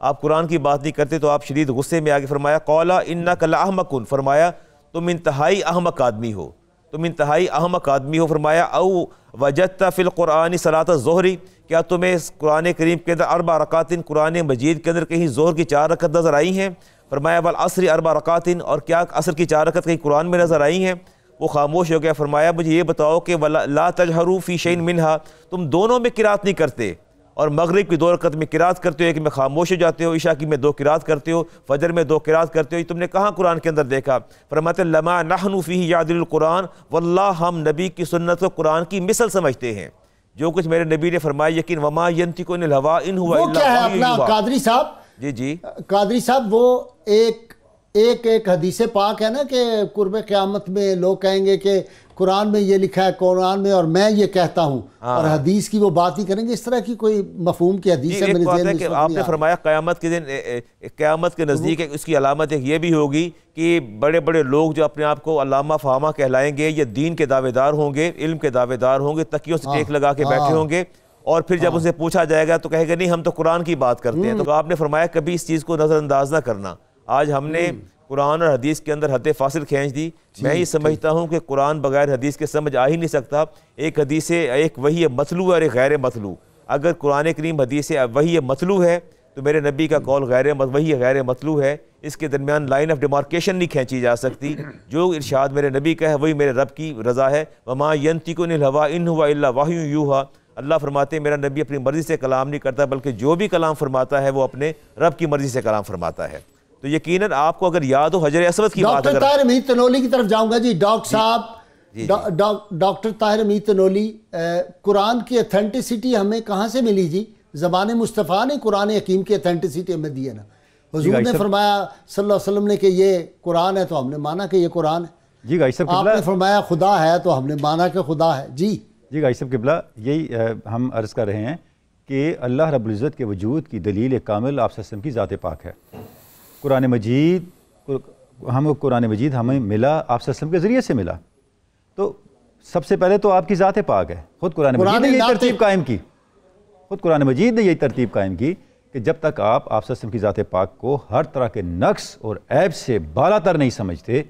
آپ قرآن کی بات نہیں کرتے، تو آپ شدید غصے میں آگے فرمایا قولا انک لاحمق، فرمایا تم انتہائی احمق آدمی ہو، تم انتہائی احمق آدمی ہو۔ فرمایا او وجدت فی القرآن صلاۃ الظہر، کیا تمہیں قرآن کریم کے اندر 4 رکعات، قرآن مجید کے اندر کہیں ظہر کی 4 رکعت نظر آئی ہیں؟ فرمایا والعصر 4 رکعات، اور کیا عصر کی 4 رکعت کہیں قرآن میں نظر آئی ہیں؟ وہ خاموش ہو گیا۔ فرمایا مجھے یہ بتاؤ کہ لا تجہروا فی شیء منہا، تم دونوں میں قرات نہیں کرتے، اور مغرب کی 2 رکعت میں قرات کرتے ہو، ایک میں خاموش ہو جاتے ہو، عشاء کی میں 2 قرات کرتے ہو، فجر میں 2 قرات کرتے ہو، تم نے کہاں قرآن کے اندر دیکھا؟ فرماتے لما نحن فیہ یعدل القرآن، واللہ ہم نبی کی سنت و قرآن کی مثل سمجھتے ہیں۔ جو کچھ میرے نبی نے فرمایا، یقین وما ینطق عن الہوی ان هو الا کیا ہے اپنا قادری صاحب؟ جی قادری صاحب، وہ ایک حدیث پاک ہے نا کہ قرب قیامت میں لوگ کہیں گے کہ قرآن میں یہ لکھا ہے، قرآن میں، اور میں یہ کہتا ہوں، اور حدیث کی وہ بات نہیں کریں گے، اس طرح کی کوئی مفہوم کی حدیث ہے ایک میرے بات ذہن ہے میں؟ کہ آپ نے فرمایا قیامت کے دن، قیامت کے نزدیک اس کی علامت ایک یہ بھی ہوگی کہ بڑے بڑے لوگ جو اپنے آپ کو علامہ فہامہ کہلائیں گے، یہ دین کے دعوے دار ہوں گے، علم کے دعوے دار ہوں گے، تکیوں سے ٹیک لگا کے بیٹھے ہوں گے، اور پھر جب اسے پوچھا جائے گا تو کہے گا نہیں ہم تو قرآن کی بات کرتے ہیں۔ تو آپ نے فرمایا کبھی اس چیز کو نظر انداز نہ کرنا۔ آج ہم نے قرآن اور حدیث کے اندر حد فاصل کھینچ دی۔ میں یہ سمجھتا ہوں کہ قرآن بغیر حدیث کے سمجھ آ ہی نہیں سکتا۔ ایک حدیث، ایک وحی مطلوع ہے اور ایک غیر مطلوع۔ اگر قرآن کریم حدیث وحی مطلوع ہے تو میرے نبی کا قول وحی غیر مطلوع ہے، اس کے درمیان لائن آف ڈیمارکیشن نہیں کھینچی جا سکتی۔ جو ارشاد میرے نبی کا ہے وہی میرے رب کی رضا ہے۔ وما ینطق عن الہوی ان هو الا وحی یوحی، اللہ فرماتے ہیں میرا نبی اپنی مرضی سے کلام نہیں کرتا بلکہ جو بھی کلام فرماتا ہے وہ اپنے رب کی مرضی سے کلام فرماتا ہے. تو یقیناً آپ کو اگر یاد ہو حجر اسود کی بات ڈاکٹر طاہر امید تنولی کی طرف جاؤں گا. جی ڈاکٹر صاحب, ڈاکٹر طاہر امید تنولی, قرآن کی اتھینٹسٹی ہمیں کہاں سے ملی جی؟ زبان مصطفیٰ نے قرآن حکیم کی اتھینٹسٹی ہمیں دی ہے نا. حضور نے فرمایا صلی اللہ علیہ وسلم نے کہ یہ قرآن ہے تو ہم نے مانا کہ یہ قرآن ہے. جی گائی صاحب آپ نے فرمایا خدا ہے تو ہم نے مانا کہ خدا ہے. جی گائی صاحب قبلہ, یہی ہم عرض کر رہے ہیں کہ اللہ رب العزت کے وجود کی دلیل کامل آپ صلی اللہ علیہ وسلم کی ذات پاک ہے. قرآن مجید ہمیں ملا آپ صلی اللہ علیہ وسلم کے ذریعے سے ملا. تو سب سے پہلے تو آپ کی ذات پاک ہے. خود قرآن مجید نے یہی ترتیب قائم کی. خود قرآن مجید نے یہی ترتیب قائم کی کہ جب تک آپ صلی اللہ علیہ وسلم کی ذات پاک کو ہر طرح کے نقص اور عیب سے بالا تر نہیں سمجھتے,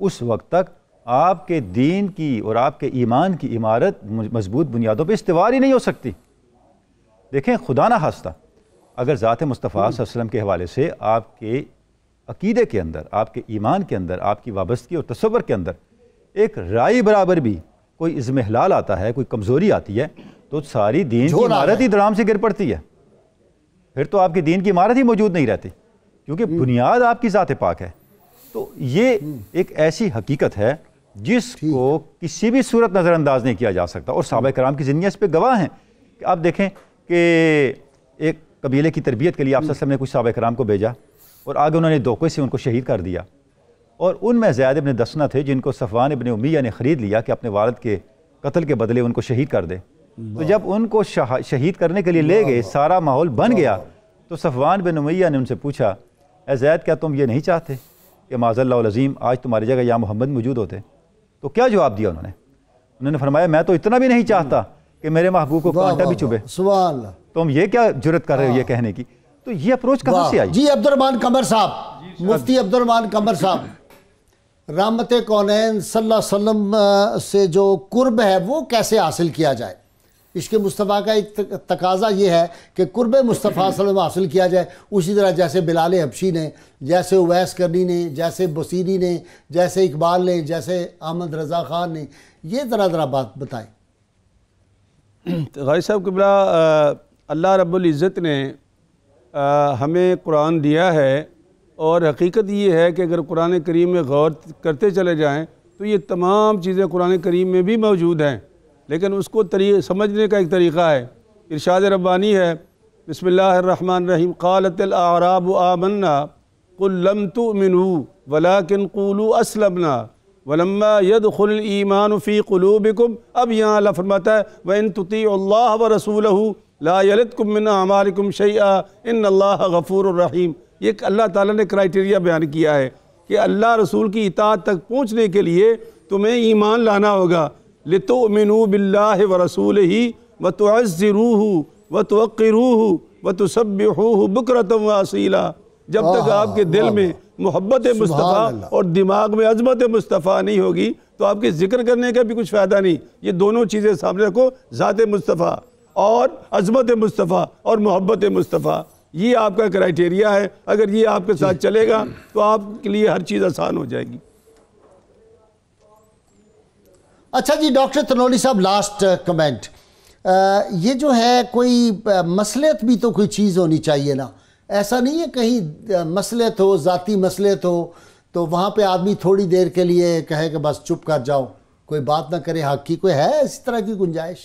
اس وقت تک آپ کے دین کی اور آپ کے ایمان کی عمارت مضبوط بنیادوں پہ استوار ہی نہیں ہو سکتی. دیکھیں خدا نہ خواستہ اگر ذات مصطفیٰ صلی اللہ علیہ وسلم کے حوالے سے آپ کے عقیدے کے اندر, آپ کے ایمان کے اندر, آپ کی وابستگی اور تصور کے اندر ایک رائی برابر بھی کوئی اضمحلال آتا ہے, کوئی کمزوری آتی ہے, تو ساری دین کی عمارت ہی درام سے گر پڑتی ہے. پھر تو آپ کی دین کی عمارت ہی موجود نہیں رہتی, کیونکہ بنیاد آپ کی ذات پاک ہے. تو یہ ایک ایسی حقیقت ہے جس کو کسی بھی صورت نظر انداز نہیں کیا جا سکتا, اور صحابہ کرام کی زندگیاں اس پہ گواہ ہیں. کہ آپ دیکھیں کہ ایک قبیلے کی تربیت کے لیے آپ صلی اللہ علیہ وسلم نے کچھ صحابہ کرام کو بھیجا اور آگے انہوں نے دھوکے سے ان کو شہید کر دیا, اور ان میں زید ابن دسنہ تھے جن کو صفوان ابن امیہ نے خرید لیا کہ اپنے والد کے قتل کے بدلے ان کو شہید کر دے. تو جب ان کو شہید کرنے کے لیے لے گئے, سارا ماحول بن گیا, تو صفوان بن امیہ نے ان سے پوچھا اے زید کیا تم یہ نہیں چاہتے کہ معاذ اللہ العظیم آج تمہاری جگہ یا محمد موجود ہوتے؟ تو کیا جواب دیا انہوں نے فرمایا میں تو اتنا بھی نہیں چاہتا کہ میرے محبوب کو کانٹا بھی چبھے. سبحان اللہ. تم یہ کیا جرت کر رہے ہو یہ کہنے کی؟ تو یہ اپروچ کہاں سے آئی؟ جی عبد الرحمان قمر صاحب, مفتی عبد الرحمان قمر صاحب, رحمت کونین صلی اللہ علیہ وسلم سے جو قرب ہے وہ کیسے حاصل کیا جائے؟ عشق مصطفیٰ کا ایک تقاضا یہ ہے کہ قرب مصطفیٰ صلی اللہ علیہ وسلم حاصل کیا جائے, اسی طرح جیسے بلال حبشی نے, جیسے اویس کرنی نے, جیسے بصیری نے, جیسے اقبال نے, جیسے احمد رضا خان نے. یہ ذرا بات بتائیں. غازی صاحب قبلہ, اللہ رب العزت نے ہمیں قرآن دیا ہے, اور حقیقت یہ ہے کہ اگر قرآن کریم میں غور کرتے چلے جائیں تو یہ تمام چیزیں قرآن کریم میں بھی موجود ہیں, لیکن اس کو سمجھنے کا ایک طریقہ ہے. ارشاد ربانی ہے بسم اللہ الرحمن الرحیم, قالت الاعراب آمنا قل لم تؤمنوا ولكن قولوا اسلمنا ولما يدخل الایمان فی قلوبکم. اب یہاں اللہ فرماتا ہے وَإِن تُطِيعُوا اللَّهَ وَرَسُولَهُ لَا يَلِدْكُم مِّنْ أَعْمَالِكُمْ شَيْئًا إِنَّ اللَّهَ غَفُورٌ رَحِيمٌ. یہ اللہ تعالیٰ نے کرائٹیریا بیان کیا ہے کہ اللہ رسول کی اطاعت تک پہنچنے کے لیے تمہیں ایمان لانا ہوگا. لِتُؤْمِنُوا بِاللَّهِ وَرَسُولِهِ وَتُعَزِّرُوهُ وَتُوَقِّرُوهُ وَتُسَبِّحُوهُ بُكْرَةً وَأَصِيلًا. جب تک آپ کے دل میں محبت مصطفیٰ اور دماغ میں عظمت مصطفیٰ نہیں ہوگی تو آپ کے ذکر کرنے کا بھی کچھ فائدہ نہیں. یہ دونوں چیزیں سامنے رکھو, ذات مصطفیٰ اور عظمت مصطفیٰ اور محبت مصطفیٰ, یہ آپ کا کرائٹیریا ہے. اگر یہ آپ کے ساتھ چلے گا تو آپ کے لیے ہر چیز آسان ہو جائے گی. اچھا جی ڈاکٹر تنولی صاحب, لاسٹ کمنٹ, یہ جو ہے کوئی مصلحت بھی تو کوئی چیز ہونی چاہیے نا. ایسا نہیں ہے کہیں مصلحت ہو, ذاتی مصلحت ہو تو وہاں پہ آدمی تھوڑی دیر کے لیے کہے کہ بس چپ کر جاؤ, کوئی بات نہ کرے حق کی. کوئی ہے اس طرح کی گنجائش؟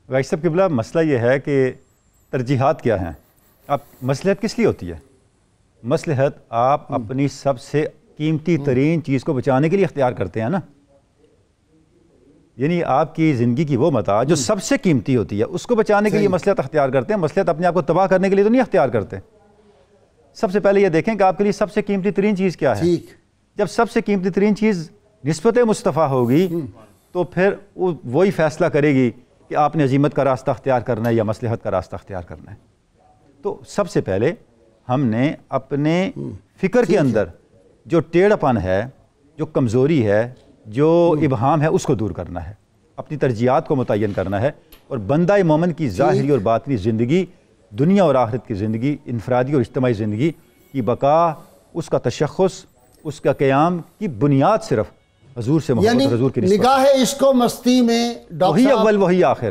غازی صاحب قبلہ, مسئلہ یہ ہے کہ ترجیحات کیا ہیں. اب مصلحت کس لیے ہوتی ہے؟ مصلحت آپ اپنی سب سے قیمتی ترین چیز کو بچانے کے لیے اختیار کرتے ہیں نا. یعنی آپ کی زندگی کی وہ متاع جو سب سے قیمتی ہوتی ہے اس کو بچانے کے لیے مصلحت اختیار کرتے ہیں. مصلحت اپنے آپ کو تباہ کرنے کے لیے تو نہیں اختیار کرتے. سب سے پہلے یہ دیکھیں کہ آپ کے لیے سب سے قیمتی ترین چیز کیا ہے. جب سب سے قیمتی ترین چیز نسبت مصطفیٰ ہوگی تو پھر وہی فیصلہ کرے گی کہ آپ نے عزیمت کا راستہ اختیار کرنا ہے یا مصلحت کا راستہ اختیار کرنا ہے. تو سب سے پہلے ہم نے اپنے فکر کے اندر جو ٹیڑھا پن ہے, جو کمزوری ہے, جو ابہام ہے, اس کو دور کرنا ہے, اپنی ترجیحات کو متعین کرنا ہے. اور بندہ مومن کی ظاہری اور باطنی زندگی, دنیا اور آخرت کی زندگی, انفرادی اور اجتماعی زندگی کی بقا, اس کا تشخص, اس کا قیام کی بنیاد صرف حضور سے محبت, حضور کی نسبت. نگاہ عشق و مستی میں وہی اول وہی آخر,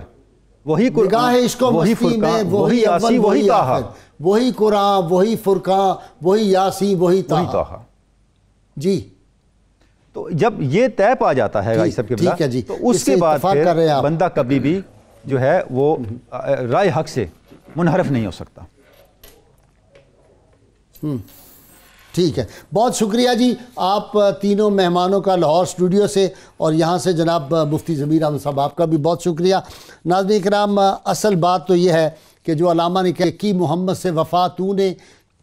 وہی نگاہ عشق و وہی مستی میں فرقان، وہی یاسین، اول وہی طٰہٰ، آخر، وہی قرآن، وہی فرقان، وہی یاسین، وہی طٰہٰ۔ جی تو جب یہ طے پا جاتا ہے سب کے ٹھیک ہے جی، تو اس کے بعد پھر بندہ کبھی بھی جو ہے وہ رائے حق سے منحرف نہیں ہو سکتا۔ ٹھیک ہے، بہت شکریہ جی آپ تینوں مہمانوں کا لاہور اسٹوڈیو سے، اور یہاں سے جناب مفتی ضمیر احمد صاحب آپ کا بھی بہت شکریہ۔ ناظرین کرام، اصل بات تو یہ ہے کہ جو علامہ نے کہا کہ محمد سے وفا تو نے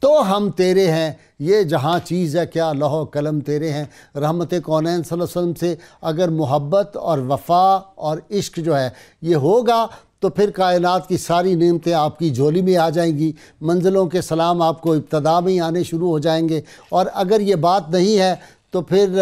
تو ہم تیرے ہیں، یہ جہاں چیز ہے کیا لوح و قلم تیرے ہیں۔ رحمت کونین صلی اللہ علیہ وسلم سے اگر محبت اور وفا اور عشق جو ہے یہ ہوگا تو پھر کائنات کی ساری نعمتیں آپ کی جھولی میں آ جائیں گی، منزلوں کے سلام آپ کو ابتدا میں ہی آنے شروع ہو جائیں گے، اور اگر یہ بات نہیں ہے تو پھر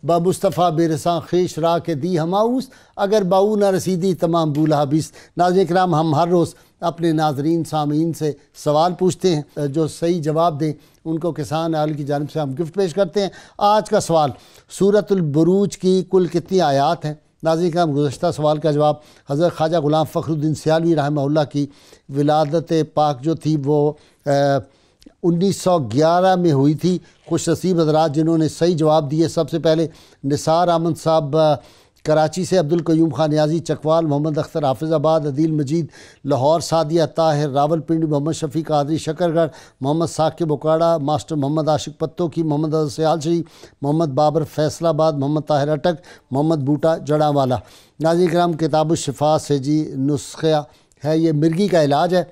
با مصطفیٰ بے رساں خیش را کے دی ہماؤس، اگر باؤ نہ رسیدی تمام بولا حبیس۔ ناظرین کرام، ہم ہر روز اپنے ناظرین سامعین سے سوال پوچھتے ہیں، جو صحیح جواب دیں ان کو کسان آل کی جانب سے ہم گفٹ پیش کرتے ہیں۔ آج کا سوال، سورۃ البروج کی کل کتنی آیات ہیں؟ ناظرین کرام، گزشتہ سوال کا جواب حضرت خواجہ غلام فخر الدین سیالوی رحمہ اللہ کی ولادت پاک جو تھی وہ 1911 میں ہوئی تھی۔ خوش نصیب حضرات جنہوں نے صحیح جواب دیے، سب سے پہلے نثار احمد صاحب کراچی سے، عبد القیوم خان نیازی چکوال، محمد اختر حافظ آباد، عدیل مجید لاہور، سعدیہ طاہر راول پنڈی، محمد شفیق قادری شکرگڑھ، محمد ثاقب اکاڑا، ماسٹر محمد عاشق پتو کی، محمد سیال شریف، محمد بابر فیصل آباد، محمد طاہر اٹک، محمد بوٹا جڑا والا۔ ناظرین کرام، کتاب الشفا سے جی نسخہ ہے، یہ مرگی کا علاج ہے۔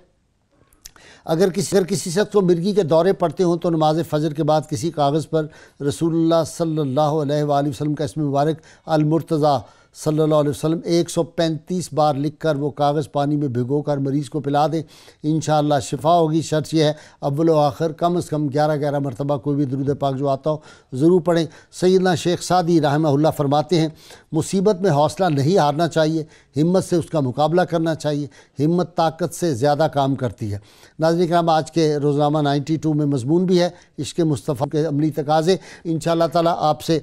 اگر کسی شخص کو مرگی کے دورے پڑتے ہوں تو نماز فجر کے بعد کسی کاغذ پر رسول اللہ صلی اللہ علیہ وآلہ وسلم کا اسم مبارک المرتضیٰ صلی اللہ علیہ وسلم 135 بار لکھ کر وہ کاغذ پانی میں بھگو کر مریض کو پلا دیں، انشاءاللہ شفا ہوگی۔ شرط یہ ہے اول و آخر کم از کم 11 مرتبہ کوئی بھی درود پاک جو آتا ہو ضرور پڑھیں۔ سیدنا شیخ سعدی رحمہ اللہ فرماتے ہیں، مصیبت میں حوصلہ نہیں ہارنا چاہیے، ہمت سے اس کا مقابلہ کرنا چاہیے، ہمت طاقت سے زیادہ کام کرتی ہے۔ ناظرین کرام، آج کے روزنامہ 92 میں مضمون بھی ہے عشق مصطفیٰ کے عملی تقاضے۔ انشاءاللہ تعالیٰ آپ سے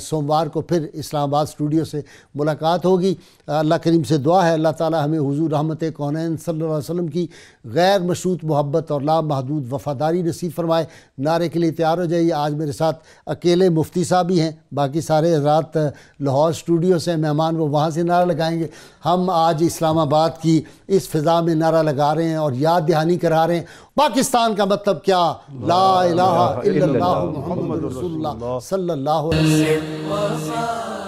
سوموار کو پھر اسلام آباد اسٹوڈیو سے ملاقات ہوگی۔ اللہ کریم سے دعا ہے اللہ تعالیٰ ہمیں حضور رحمت کونین صلی اللہ علیہ وسلم کی غیر مشروط محبت اور لامحدود وفاداری نصیب فرمائے۔ نعرے کے لیے تیار ہو جائیے۔ آج میرے ساتھ اکیلے مفتی صاحب ہی ہیں، باقی سارے حضرات لاہور اسٹوڈیو سے مہمان وہ وہاں سے نعرہ لگائیں گے۔ ہم آج اسلام آباد کی اس فضا میں نعرہ لگا رہے ہیں اور یاد دہانی کرا رہے ہیں، پاکستان کا مطلب کیا؟ لا الہ الا اللہ محمد رسول اللہ صلی اللہ علیہ وسلم۔